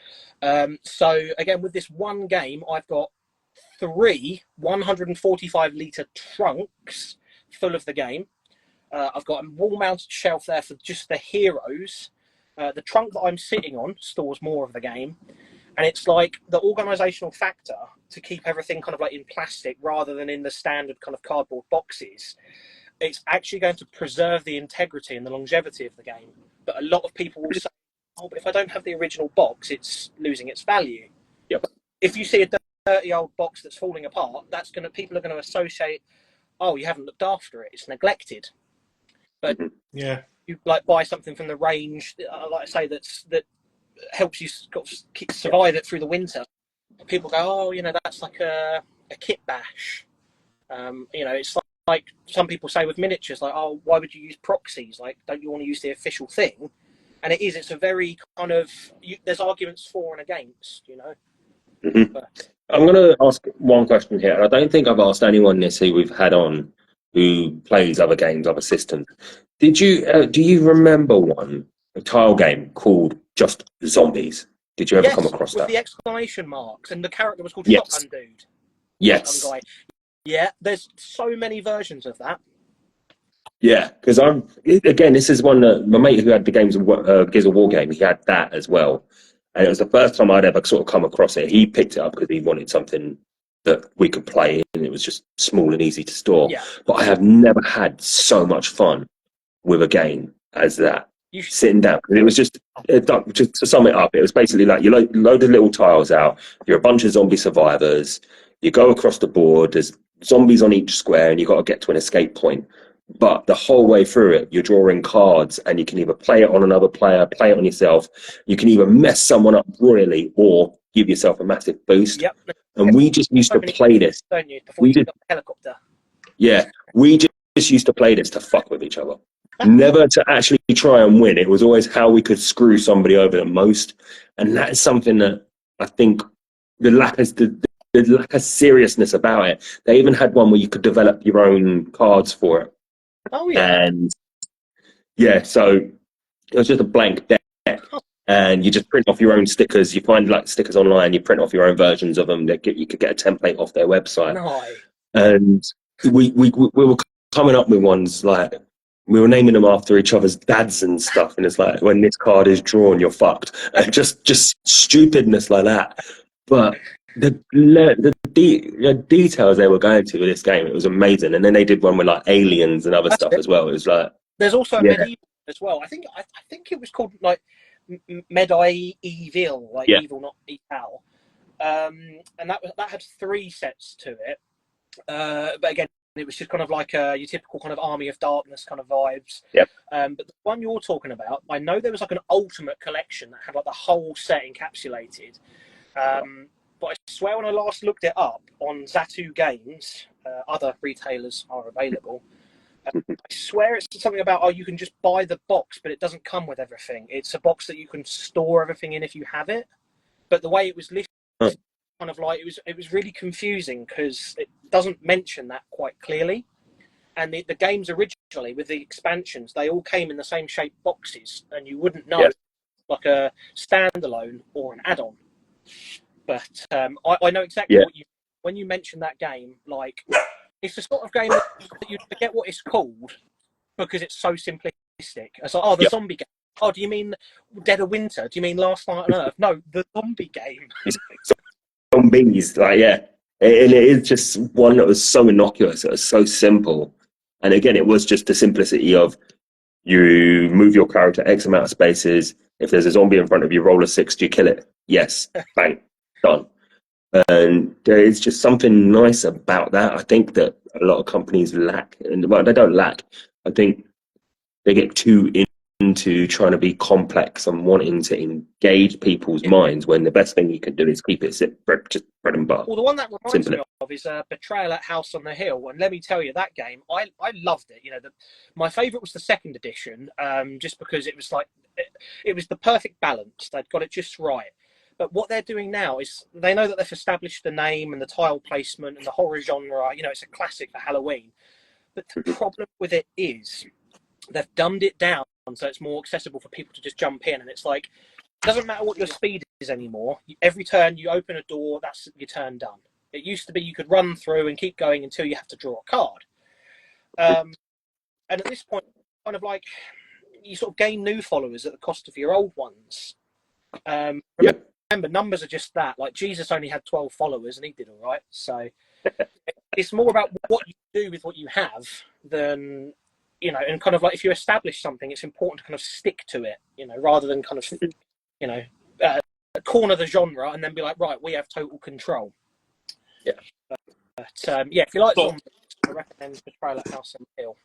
Speaker 2: So again, with this one game, I've got 3 145-litre trunks full of the game. I've got a wall-mounted shelf there for just the heroes. The trunk that I'm sitting on stores more of the game. And it's like the organisational factor to keep everything kind of like in plastic rather than in the standard kind of cardboard boxes. It's actually going to preserve the integrity and the longevity of the game. But a lot of people will say, oh, but if I don't have the original box, it's losing its value.
Speaker 3: Yep.
Speaker 2: If you see a dirty old box that's falling apart, people are going to associate, oh, you haven't looked after it, it's neglected. But you like buy something from the range, like I say, that helps you survive it through the winter. People go, oh, you know, that's like a kit bash. You know, it's like some people say with miniatures, like, oh, why would you use proxies? Like, don't you want to use the official thing? And it's a very kind of, there's arguments for and against, you know.
Speaker 3: I'm going to ask one question here, and I don't think I've asked anyone this who we've had on who plays other games, other systems. Did you do you remember a tile game called Just Zombies? Did you ever come across
Speaker 2: with
Speaker 3: that?
Speaker 2: the exclamation marks, and the character was called
Speaker 3: Yes.
Speaker 2: Shotgun Dude.
Speaker 3: Yes.
Speaker 2: Shotgun Guy. Yeah, there's so many versions of that.
Speaker 3: Yeah, because this is one that my mate who had the Gears of War game, he had that as well. And it was the first time I'd ever sort of come across it. He picked it up because he wanted something that we could play, and it was just small and easy to store.
Speaker 2: Yeah.
Speaker 3: But I have never had so much fun with a game as that. Sitting down. It was just to sum it up, it was basically like you load of little tiles out. You're a bunch of zombie survivors. You go across the board. There's zombies on each square, and you've got to get to an escape point. But the whole way through it, you're drawing cards, and you can either play it on another player, play it on yourself. You can either mess someone up royally or give yourself a massive boost.
Speaker 2: Yep.
Speaker 3: And we just used to play this.
Speaker 2: Don't you? Before you got the helicopter.
Speaker 3: Yeah, we just used to play this to fuck with each other. Never to actually try and win. It was always how we could screw somebody over the most. And that is something that I think the lack of seriousness about it. They even had one where you could develop your own cards for it.
Speaker 2: Oh, yeah.
Speaker 3: And yeah, so it was just a blank deck. And you just print off your own stickers. You find like stickers online, you print off your own versions of them. You could get a template off their website.
Speaker 2: Nice.
Speaker 3: And we were coming up with ones like, we were naming them after each other's dads and stuff, and it's like, when this card is drawn, you're fucked. And just stupidness like that. But the details they were going to with this game, it was amazing. And then they did one with like aliens and other stuff as well. It was like,
Speaker 2: there's also a medieval as well. I think it was called like medieval, like evil, not evil. And that had 3 sets to it. But again, it was just kind of like your typical kind of Army of Darkness kind of vibes.
Speaker 3: Yep.
Speaker 2: But the one you're talking about, I know there was like an ultimate collection that had like the whole set encapsulated. But I swear when I last looked it up on Zatu Games, other retailers are available. I swear it's something about, you can just buy the box, but it doesn't come with everything. It's a box that you can store everything in if you have it. But the way it was listed, kind of like it was really confusing because it doesn't mention that quite clearly. And the games originally with the expansions, they all came in the same shaped boxes, and you wouldn't know like a standalone or an add-on. But I know exactly what when you mention that game, like it's the sort of game that you forget what it's called because it's so simplistic. It's like, the zombie game. Oh, do you mean Dead of Winter? Do you mean Last Night on Earth? No, the zombie game.
Speaker 3: Zombies, like, and it is just one that was so innocuous. It was so simple. And again, it was just the simplicity of you move your character X amount of spaces. If there's a zombie in front of you, roll a 6, do you kill it? Yes. Bang. Done. And there is just something nice about that. I think that a lot of companies lack, and well, they don't lack. I think they get too into trying to be complex and wanting to engage people's minds when the best thing you can do is keep it just bread and butter.
Speaker 2: Well, the one that reminds me of is Betrayal at House on the Hill, and let me tell you, that game, I loved it. You know, my favourite was the 2nd edition, just because it was like it was the perfect balance. They'd got it just right. But what they're doing now is they know that they've established the name and the tile placement and the horror genre. You know, it's a classic for Halloween. But the problem with it is they've dumbed it down so it's more accessible for people to just jump in. And it's like, it doesn't matter what your speed is anymore. Every turn you open a door, that's your turn done. It used to be you could run through and keep going until you have to draw a card. And at this point, kind of like, you sort of gain new followers at the cost of your old ones. Remember, numbers are just that. Like, Jesus only had 12 followers and he did all right. So it's more about what you do with what you have than, you know, and kind of like if you establish something, it's important to kind of stick to it, you know, rather than kind of, you know, corner the genre and then be like, right, we have total control. But if you like zombies, I recommend Betrayal at House on the Hill.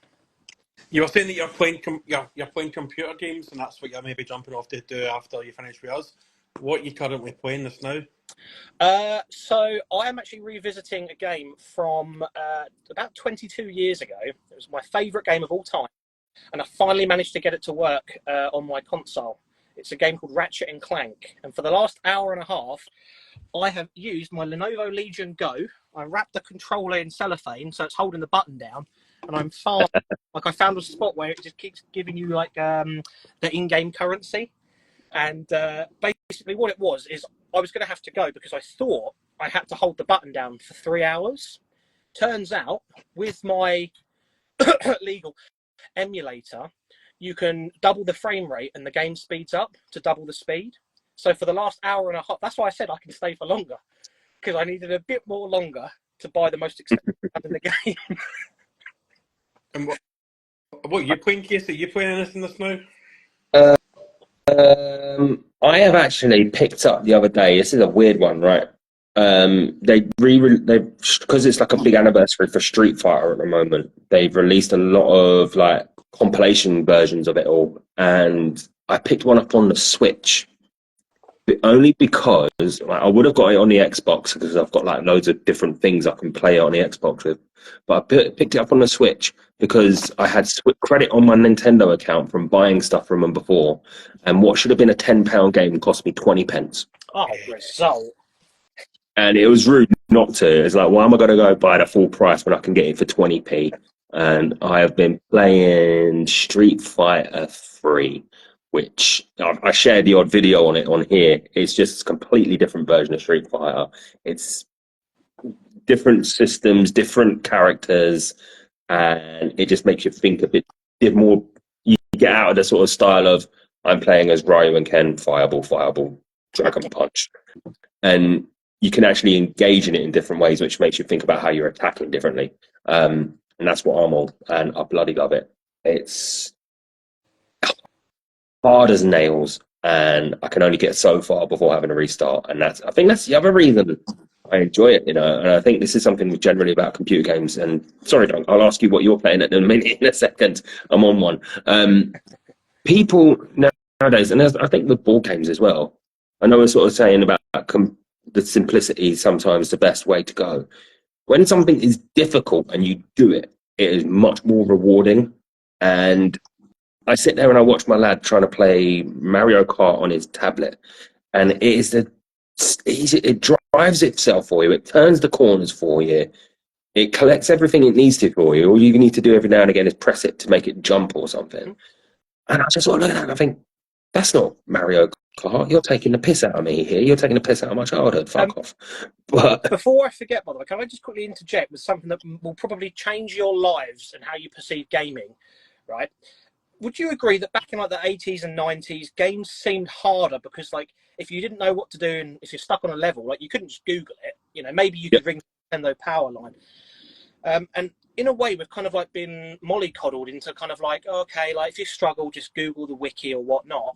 Speaker 1: You were saying that you're playing computer games, and that's what you're maybe jumping off to do after you finish with us. What are you currently playing this now?
Speaker 2: So I am actually revisiting a game from about 22 years ago. It was my favourite game of all time, and I finally managed to get it to work on my console. It's a game called Ratchet and Clank, and for the last hour and a half, I have used my Lenovo Legion Go. I wrapped the controller in cellophane so it's holding the button down, and I'm far. Like I found a spot where it just keeps giving you like the in-game currency, and basically what it was is I was going to have to go because I thought I had to hold the button down for 3 hours. Turns out, with my legal emulator, you can double the frame rate and the game speeds up to double the speed. So for the last hour and a half, that's why I said I can stay for longer, because I needed a bit more longer to buy the most expensive gun in the game.
Speaker 1: And what are you playing, Casey? Are you playing anything this now?
Speaker 3: I have actually picked up the other day. This is a weird one, right? They because it's like a big anniversary for Street Fighter at the moment. They've released a lot of like compilation versions of it all, and I picked one up on the Switch. But only because like, I would have got it on the Xbox because I've got like loads of different things I can play on the Xbox with. But I picked it up on the Switch because I had credit on my Nintendo account from buying stuff from them before, and what should have been a £10 game cost me 20 pence.
Speaker 2: Oh, result.
Speaker 3: And it was rude not to. It's like, why am I going to go buy the full price when I can get it for 20p? And I have been playing Street Fighter 3, which I shared the odd video on it on here. It's just a completely different version of Street Fighter. It's different systems, different characters, and it just makes you think a bit more. You get out of the sort of style of I'm playing as Ryu and Ken, fireball, Dragon Punch, and you can actually engage in it in different ways, which makes you think about how you're attacking differently. And that's what I'm on, and I bloody love it. It's hard as nails, and I can only get so far before having to restart. And I think that's the other reason I enjoy it, And I think this is something generally about computer games. And sorry, Don, I'll ask you what you're playing at the minute in a second. I'm on one. People nowadays, and I think with board games as well, I know we're sort of saying about the simplicity is sometimes the best way to go. When something is difficult and you do it, it is much more rewarding. And I sit there and I watch my lad trying to play Mario Kart on his tablet, and it drives itself for you. It turns the corners for you. It collects everything it needs to for you. All you need to do every now and again is press it to make it jump or something. And I just sort of look at that and I think, that's not Mario Kart. You're taking the piss out of me here. You're taking the piss out of my childhood. Fuck off. But
Speaker 2: before I forget, by the way, can I just quickly interject with something that will probably change your lives and how you perceive gaming, right? Would you agree that back in like the 80s and 90s, games seemed harder because like if you didn't know what to do and if you're stuck on a level, like you couldn't just Google it, maybe you could ring the Nintendo power line. And in a way, we've kind of like been mollycoddled into kind of like, okay, like if you struggle, just Google the wiki or whatnot.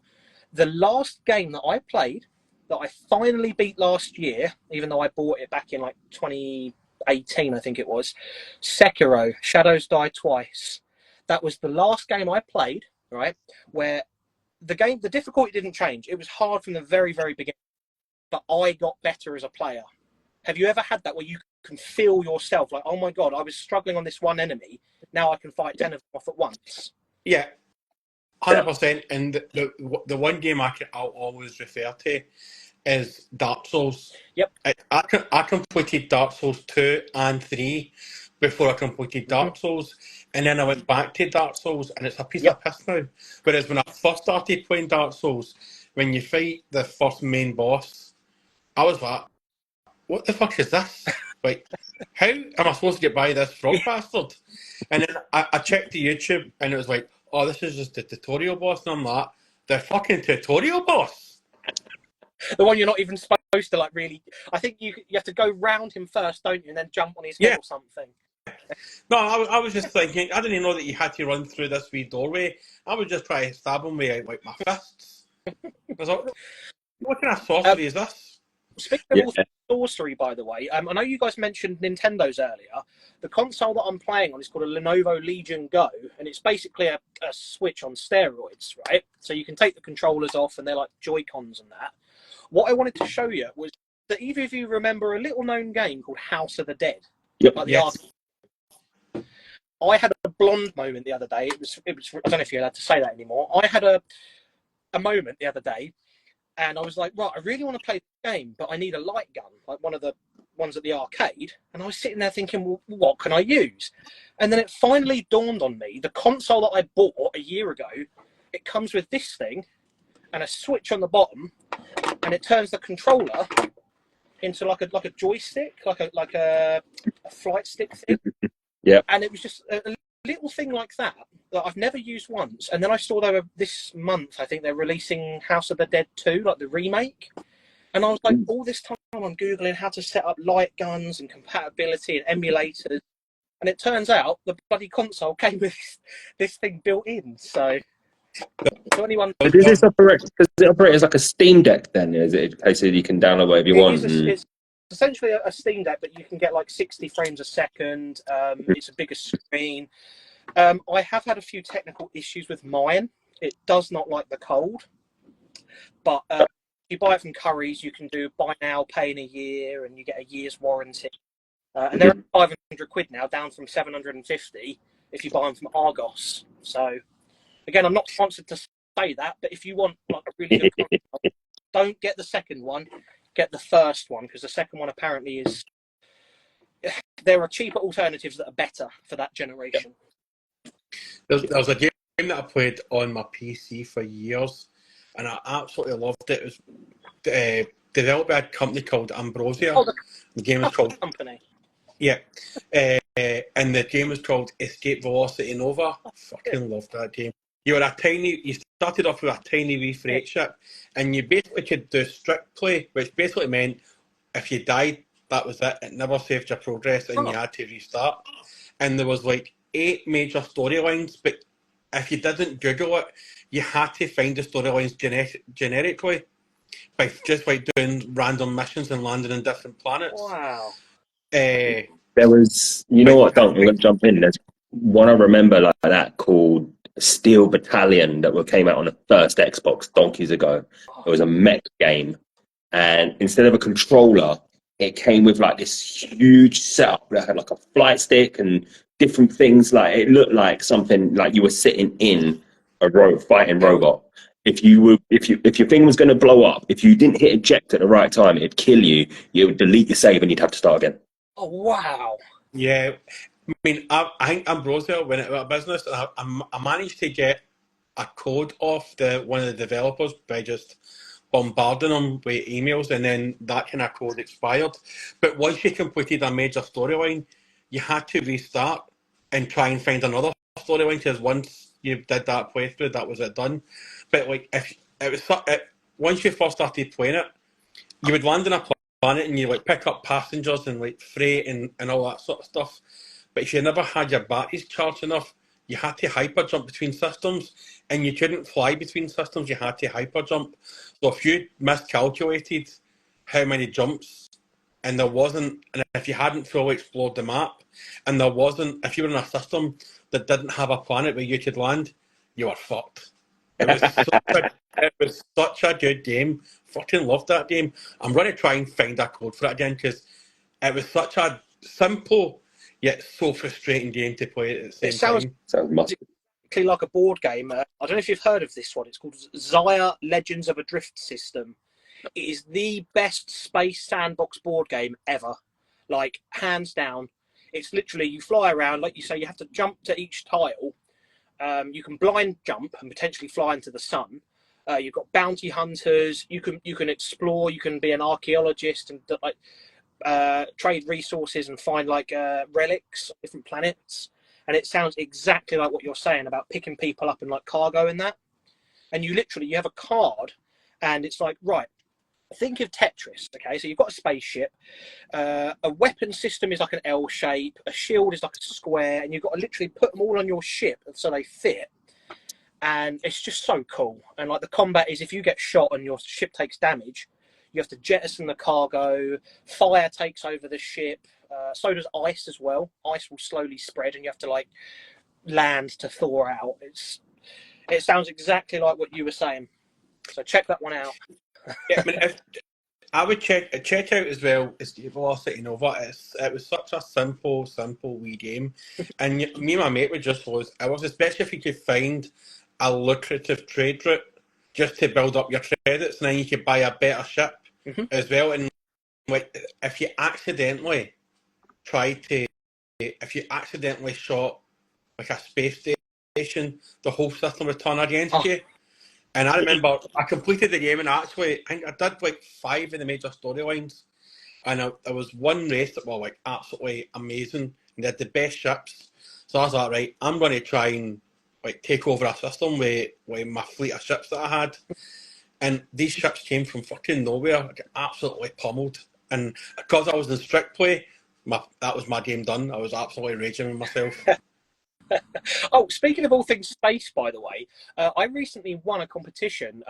Speaker 2: The last game that I played that I finally beat last year, even though I bought it back in like 2018, I think it was, Sekiro, Shadows Die Twice. That was the last game I played, right, where the difficulty didn't change. It was hard from the very, very beginning, but I got better as a player. Have you ever had that where you can feel yourself like, oh my God, I was struggling on this one enemy. Now I can fight 10 of them off at once.
Speaker 1: Yeah, 100%. And the one game I'll always refer to is Dark Souls.
Speaker 2: Yep.
Speaker 1: I completed Dark Souls 2 and 3 before I completed Dark Souls. And then I went back to Dark Souls, and it's a piece of piss now. Whereas when I first started playing Dark Souls, when you fight the first main boss, I was like, what the fuck is this? Like, how am I supposed to get by this frog bastard? And then I checked the YouTube, and it was like, oh, this is just the tutorial boss. And I'm like, the fucking tutorial boss?
Speaker 2: The one you're not even supposed to, like, really... I think you have to go round him first, don't you, and then jump on his head or something.
Speaker 1: No, I was just thinking, I didn't know that you had to run through this wee doorway. I would just try to stab him with, like, my fists. I was like, what kind of sorcery is this?
Speaker 2: Speaking of sorcery, by the way, I know you guys mentioned Nintendo's earlier. The console that I'm playing on is called a Lenovo Legion Go, and it's basically a Switch on steroids, right? So you can take the controllers off, and they're like Joy-Cons and that. What I wanted to show you was that either of you remember a little-known game called House of the Dead?
Speaker 3: Yep.
Speaker 2: Like I had a blonde moment the other day. It was. I don't know if you're allowed to say that anymore. I had a moment the other day, and I was like, right, I really want to play the game, but I need a light gun, like one of the ones at the arcade, and I was sitting there thinking, well, what can I use? And then it finally dawned on me, the console that I bought a year ago, it comes with this thing and a switch on the bottom, and it turns the controller into like a joystick, like a flight stick thing.
Speaker 3: Yeah.
Speaker 2: And it was just a little thing like that I've never used once. And then I saw they were this month, I think they're releasing House of the Dead 2, like the remake. And I was like, all this time I'm Googling how to set up light guns and compatibility and emulators. And it turns out the bloody console came with this thing built in. So, anyone...
Speaker 3: Does it operate as like a Steam Deck then? Is it a case that you can download whatever you want?
Speaker 2: It's essentially a Steam Deck, but you can get like 60 frames a second. It's a bigger screen. I have had a few technical issues with mine. It does not like the cold. But you buy it from Curry's, you can do buy now, pay in a year, and you get a year's warranty. And they're £500 now, down from 750 if you buy them from Argos. So, again, I'm not sponsored to say that, but if you want like a really good console, don't get the second one, get the first one, because the second one apparently is... There are cheaper alternatives that are better for that generation.
Speaker 1: There's a game that I played on my PC for years, and I absolutely loved it. It was developed by a company called Ambrosia.
Speaker 2: Oh,
Speaker 1: the game is called...
Speaker 2: Company.
Speaker 1: Yeah. And the game is called Escape Velocity Nova. I fucking loved that game. You started off with a tiny wee freight ship, and you basically could do strict play, which basically meant if you died, that was it. It never saved your progress, and you had to restart. And there was like 8 major storylines, but if you didn't Google it, you had to find the storylines generically by just like doing random missions and landing on different planets.
Speaker 2: Wow.
Speaker 3: There was, you know what, Dunk, I'm going to jump in. There's one I remember like that called Steel Battalion that came out on the first Xbox donkeys ago. It was a mech game, and instead of a controller, it came with like this huge setup that had like a flight stick and different things. Like it looked like something like you were sitting in a fighting robot. If your thing was going to blow up, if you didn't hit eject at the right time, it'd kill you. You would delete your save and you'd have to start again.
Speaker 2: Oh wow!
Speaker 1: Yeah, I mean, I think Ambrosia went out of business. I managed to get a code off one of the developers by just bombarding them with emails, and then that kind of code expired. But once you completed a major storyline, you had to restart and try and find another storyline, because once you did that playthrough, that was it done. But like, if it was once you first started playing it, you would land on a planet and you like pick up passengers and like freight and all that sort of stuff. But if you never had your batteries charged enough, you had to hyper jump between systems, and you couldn't fly between systems. You had to hyper jump. So if you miscalculated how many jumps, and if you hadn't fully explored the map, and if you were in a system that didn't have a planet where you could land, you were fucked. It was such a good game. Fucking loved that game. I'm going to try and find a code for it again, because it was such a simple yet so frustrating game to play at the same time.
Speaker 3: Sounds
Speaker 2: exactly like a board game. I don't know if you've heard of this one. It's called Zaya Legends of a Drift System. It is the best space sandbox board game ever. Like, hands down. It's literally, you fly around, like you say, you have to jump to each tile. You can blind jump and potentially fly into the sun. You've got bounty hunters. You can explore. You can be an archaeologist and like trade resources and find like relics of different planets. And it sounds exactly like what you're saying about picking people up and like cargo and that. And you have a card, and it's like, right, think of Tetris. Okay, so you've got a spaceship. A weapon system is like an L shape. A shield is like a square, and you've got to literally put them all on your ship so they fit. And it's just so cool. And like the combat is, if you get shot and your ship takes damage, you have to jettison the cargo. Fire takes over the ship. So does ice as well. Ice will slowly spread, and you have to like land to thaw out. It sounds exactly like what you were saying. So check that one out.
Speaker 1: Yeah, I mean, I would check out as well Escape Velocity Nova. It was such a simple wee game, and me and my mate would just lose hours, especially if you could find a lucrative trade route just to build up your credits, and then you could buy a better ship as well. And like if you accidentally shot like a space station, the whole system would turn against you. And I remember I completed the game, and actually I think I did like 5 of the major storylines, and there was one race that were like absolutely amazing, and they had the best ships. So I was like, right, I'm going to try and like take over a system with my fleet of ships that I had. And these ships came from fucking nowhere. I got absolutely pummeled. And because I was in strict play, that was my game done. I was absolutely raging with myself.
Speaker 2: Oh, speaking of all things space, by the way, I recently won a competition.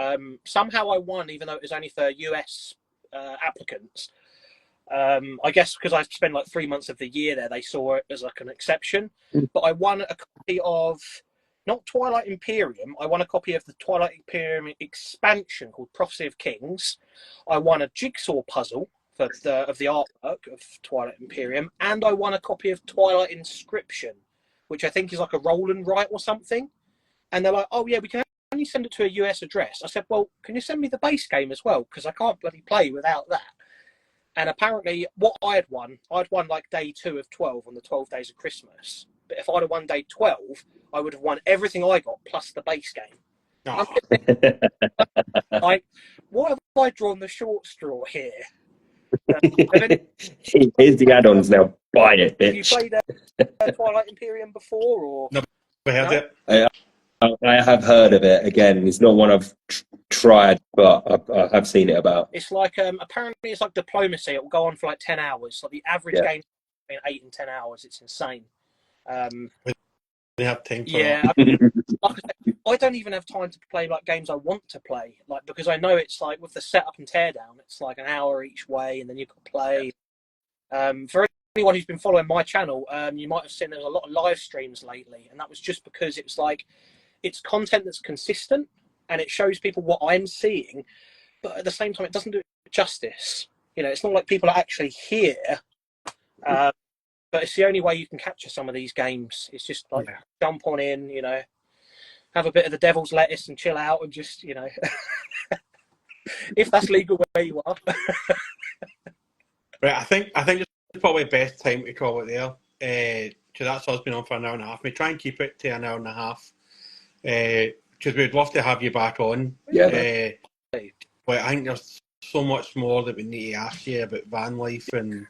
Speaker 2: Somehow I won, even though it was only for US applicants. I guess because I spent like 3 months of the year there, they saw it as like an exception. But I won a copy of, not Twilight Imperium, I won a copy of the Twilight Imperium expansion called Prophecy of Kings. I won a jigsaw puzzle of the artwork of Twilight Imperium, and I won a copy of Twilight Inscription, which I think is like a roll and write or something. And they're like, oh yeah, we can only send it to a US address. I said, well, can you send me the base game as well? Because I can't bloody play without that. And apparently what I'd won like day 2 of 12 on the 12 days of Christmas. But if I'd have won day 12, I would have won everything I got plus the base game.
Speaker 1: Oh.
Speaker 2: Like, what have I drawn the short straw here?
Speaker 3: Here's the add-ons now. Buy it, bitch.
Speaker 2: Have you played Twilight Imperium before? Or
Speaker 1: No, heard
Speaker 2: no?
Speaker 1: it.
Speaker 3: I have heard of it. Again, it's not one I've tried, but I have seen it about.
Speaker 2: It's like apparently it's like diplomacy. It will go on for like 10 hours. So the average game is between 8 and 10 hours. It's insane.
Speaker 1: They have time for
Speaker 2: yeah,
Speaker 1: that.
Speaker 2: like I don't even have time to play like games I want to play, like because I know it's like with the setup and teardown, it's like an hour each way, and then you've got to play. For anyone who's been following my channel, you might have seen there's a lot of live streams lately, and that was just because it was like it's content that's consistent and it shows people what I'm seeing, but at the same time it doesn't do it justice. You know, it's not like people are actually here. But it's the only way you can capture some of these games. It's just like jump on in, you know, have a bit of the devil's lettuce and chill out, and just, you know, if that's legal where you are.
Speaker 1: Right, I think it's probably best time to call it there. Because that's us been on for an hour and a half. We try and keep it to an hour and a half. Because we'd love to have you back on.
Speaker 3: Yeah.
Speaker 1: But I think there's so much more that we need to ask you about van life and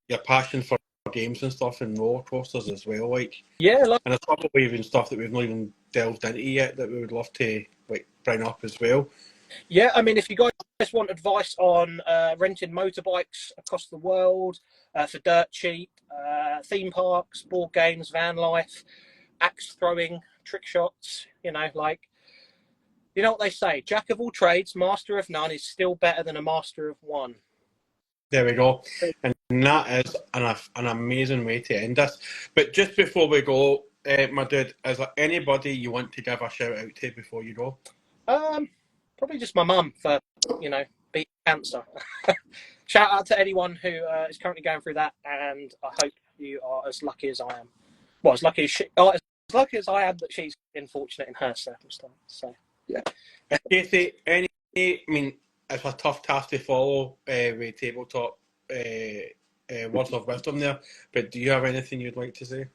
Speaker 1: your passion for games and stuff, and roller coasters as well, like.
Speaker 2: Yeah,
Speaker 1: and there's probably even stuff that we've not even delved into yet that we would love to like bring up as well.
Speaker 2: Yeah, I mean, if you guys want advice on renting motorbikes across the world for dirt cheap, theme parks, board games, van life, axe throwing, trick shots, you know, like, you know what they say, jack of all trades, master of none is still better than a master of one.
Speaker 1: There we go. And that is an amazing way to end this. But just before we go, my dude, is there anybody you want to give a shout out to before you go?
Speaker 2: Probably just my mum for, you know, beating cancer. Shout out to anyone who is currently going through that, and I hope you are as lucky as I am. Well, as lucky as I am that she's been fortunate in her circumstance. So
Speaker 3: yeah.
Speaker 1: Casey, I mean, it's a tough task to follow with tabletop words of wisdom there, but do you have anything you'd like to say?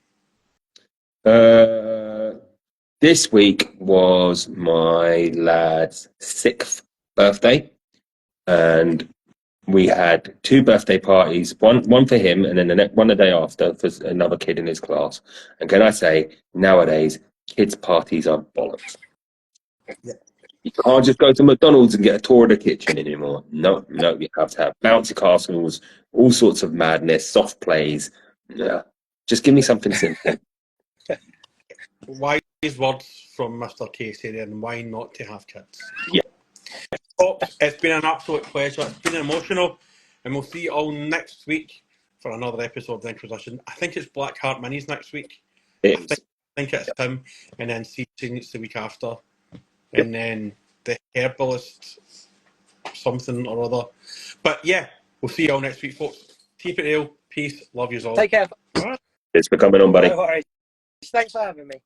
Speaker 3: This week was my lad's 6th birthday, and we had 2 birthday parties, one for him and then one the day after for another kid in his class. And can I say, nowadays, kids' parties are bollocks.
Speaker 1: Yeah.
Speaker 3: You can't just go to McDonald's and get a tour of the kitchen anymore. No, you have to have bouncy castles, all sorts of madness, soft plays. Yeah, just give me something simple.
Speaker 1: Wise words from Mr. Casey there, and why not to have kids?
Speaker 3: Yeah.
Speaker 1: It's been an absolute pleasure. It's been emotional, and we'll see you all next week for another episode of The Inquisition. I think it's Blackheart Minis next week. I think it's him, and then Seeds the week after. And then the herbalist something or other. But yeah, we'll see you all next week, folks. Keep it real. Peace. Love you all.
Speaker 2: Take care.
Speaker 3: Thanks for coming on, buddy.
Speaker 2: No worries. Thanks for having me.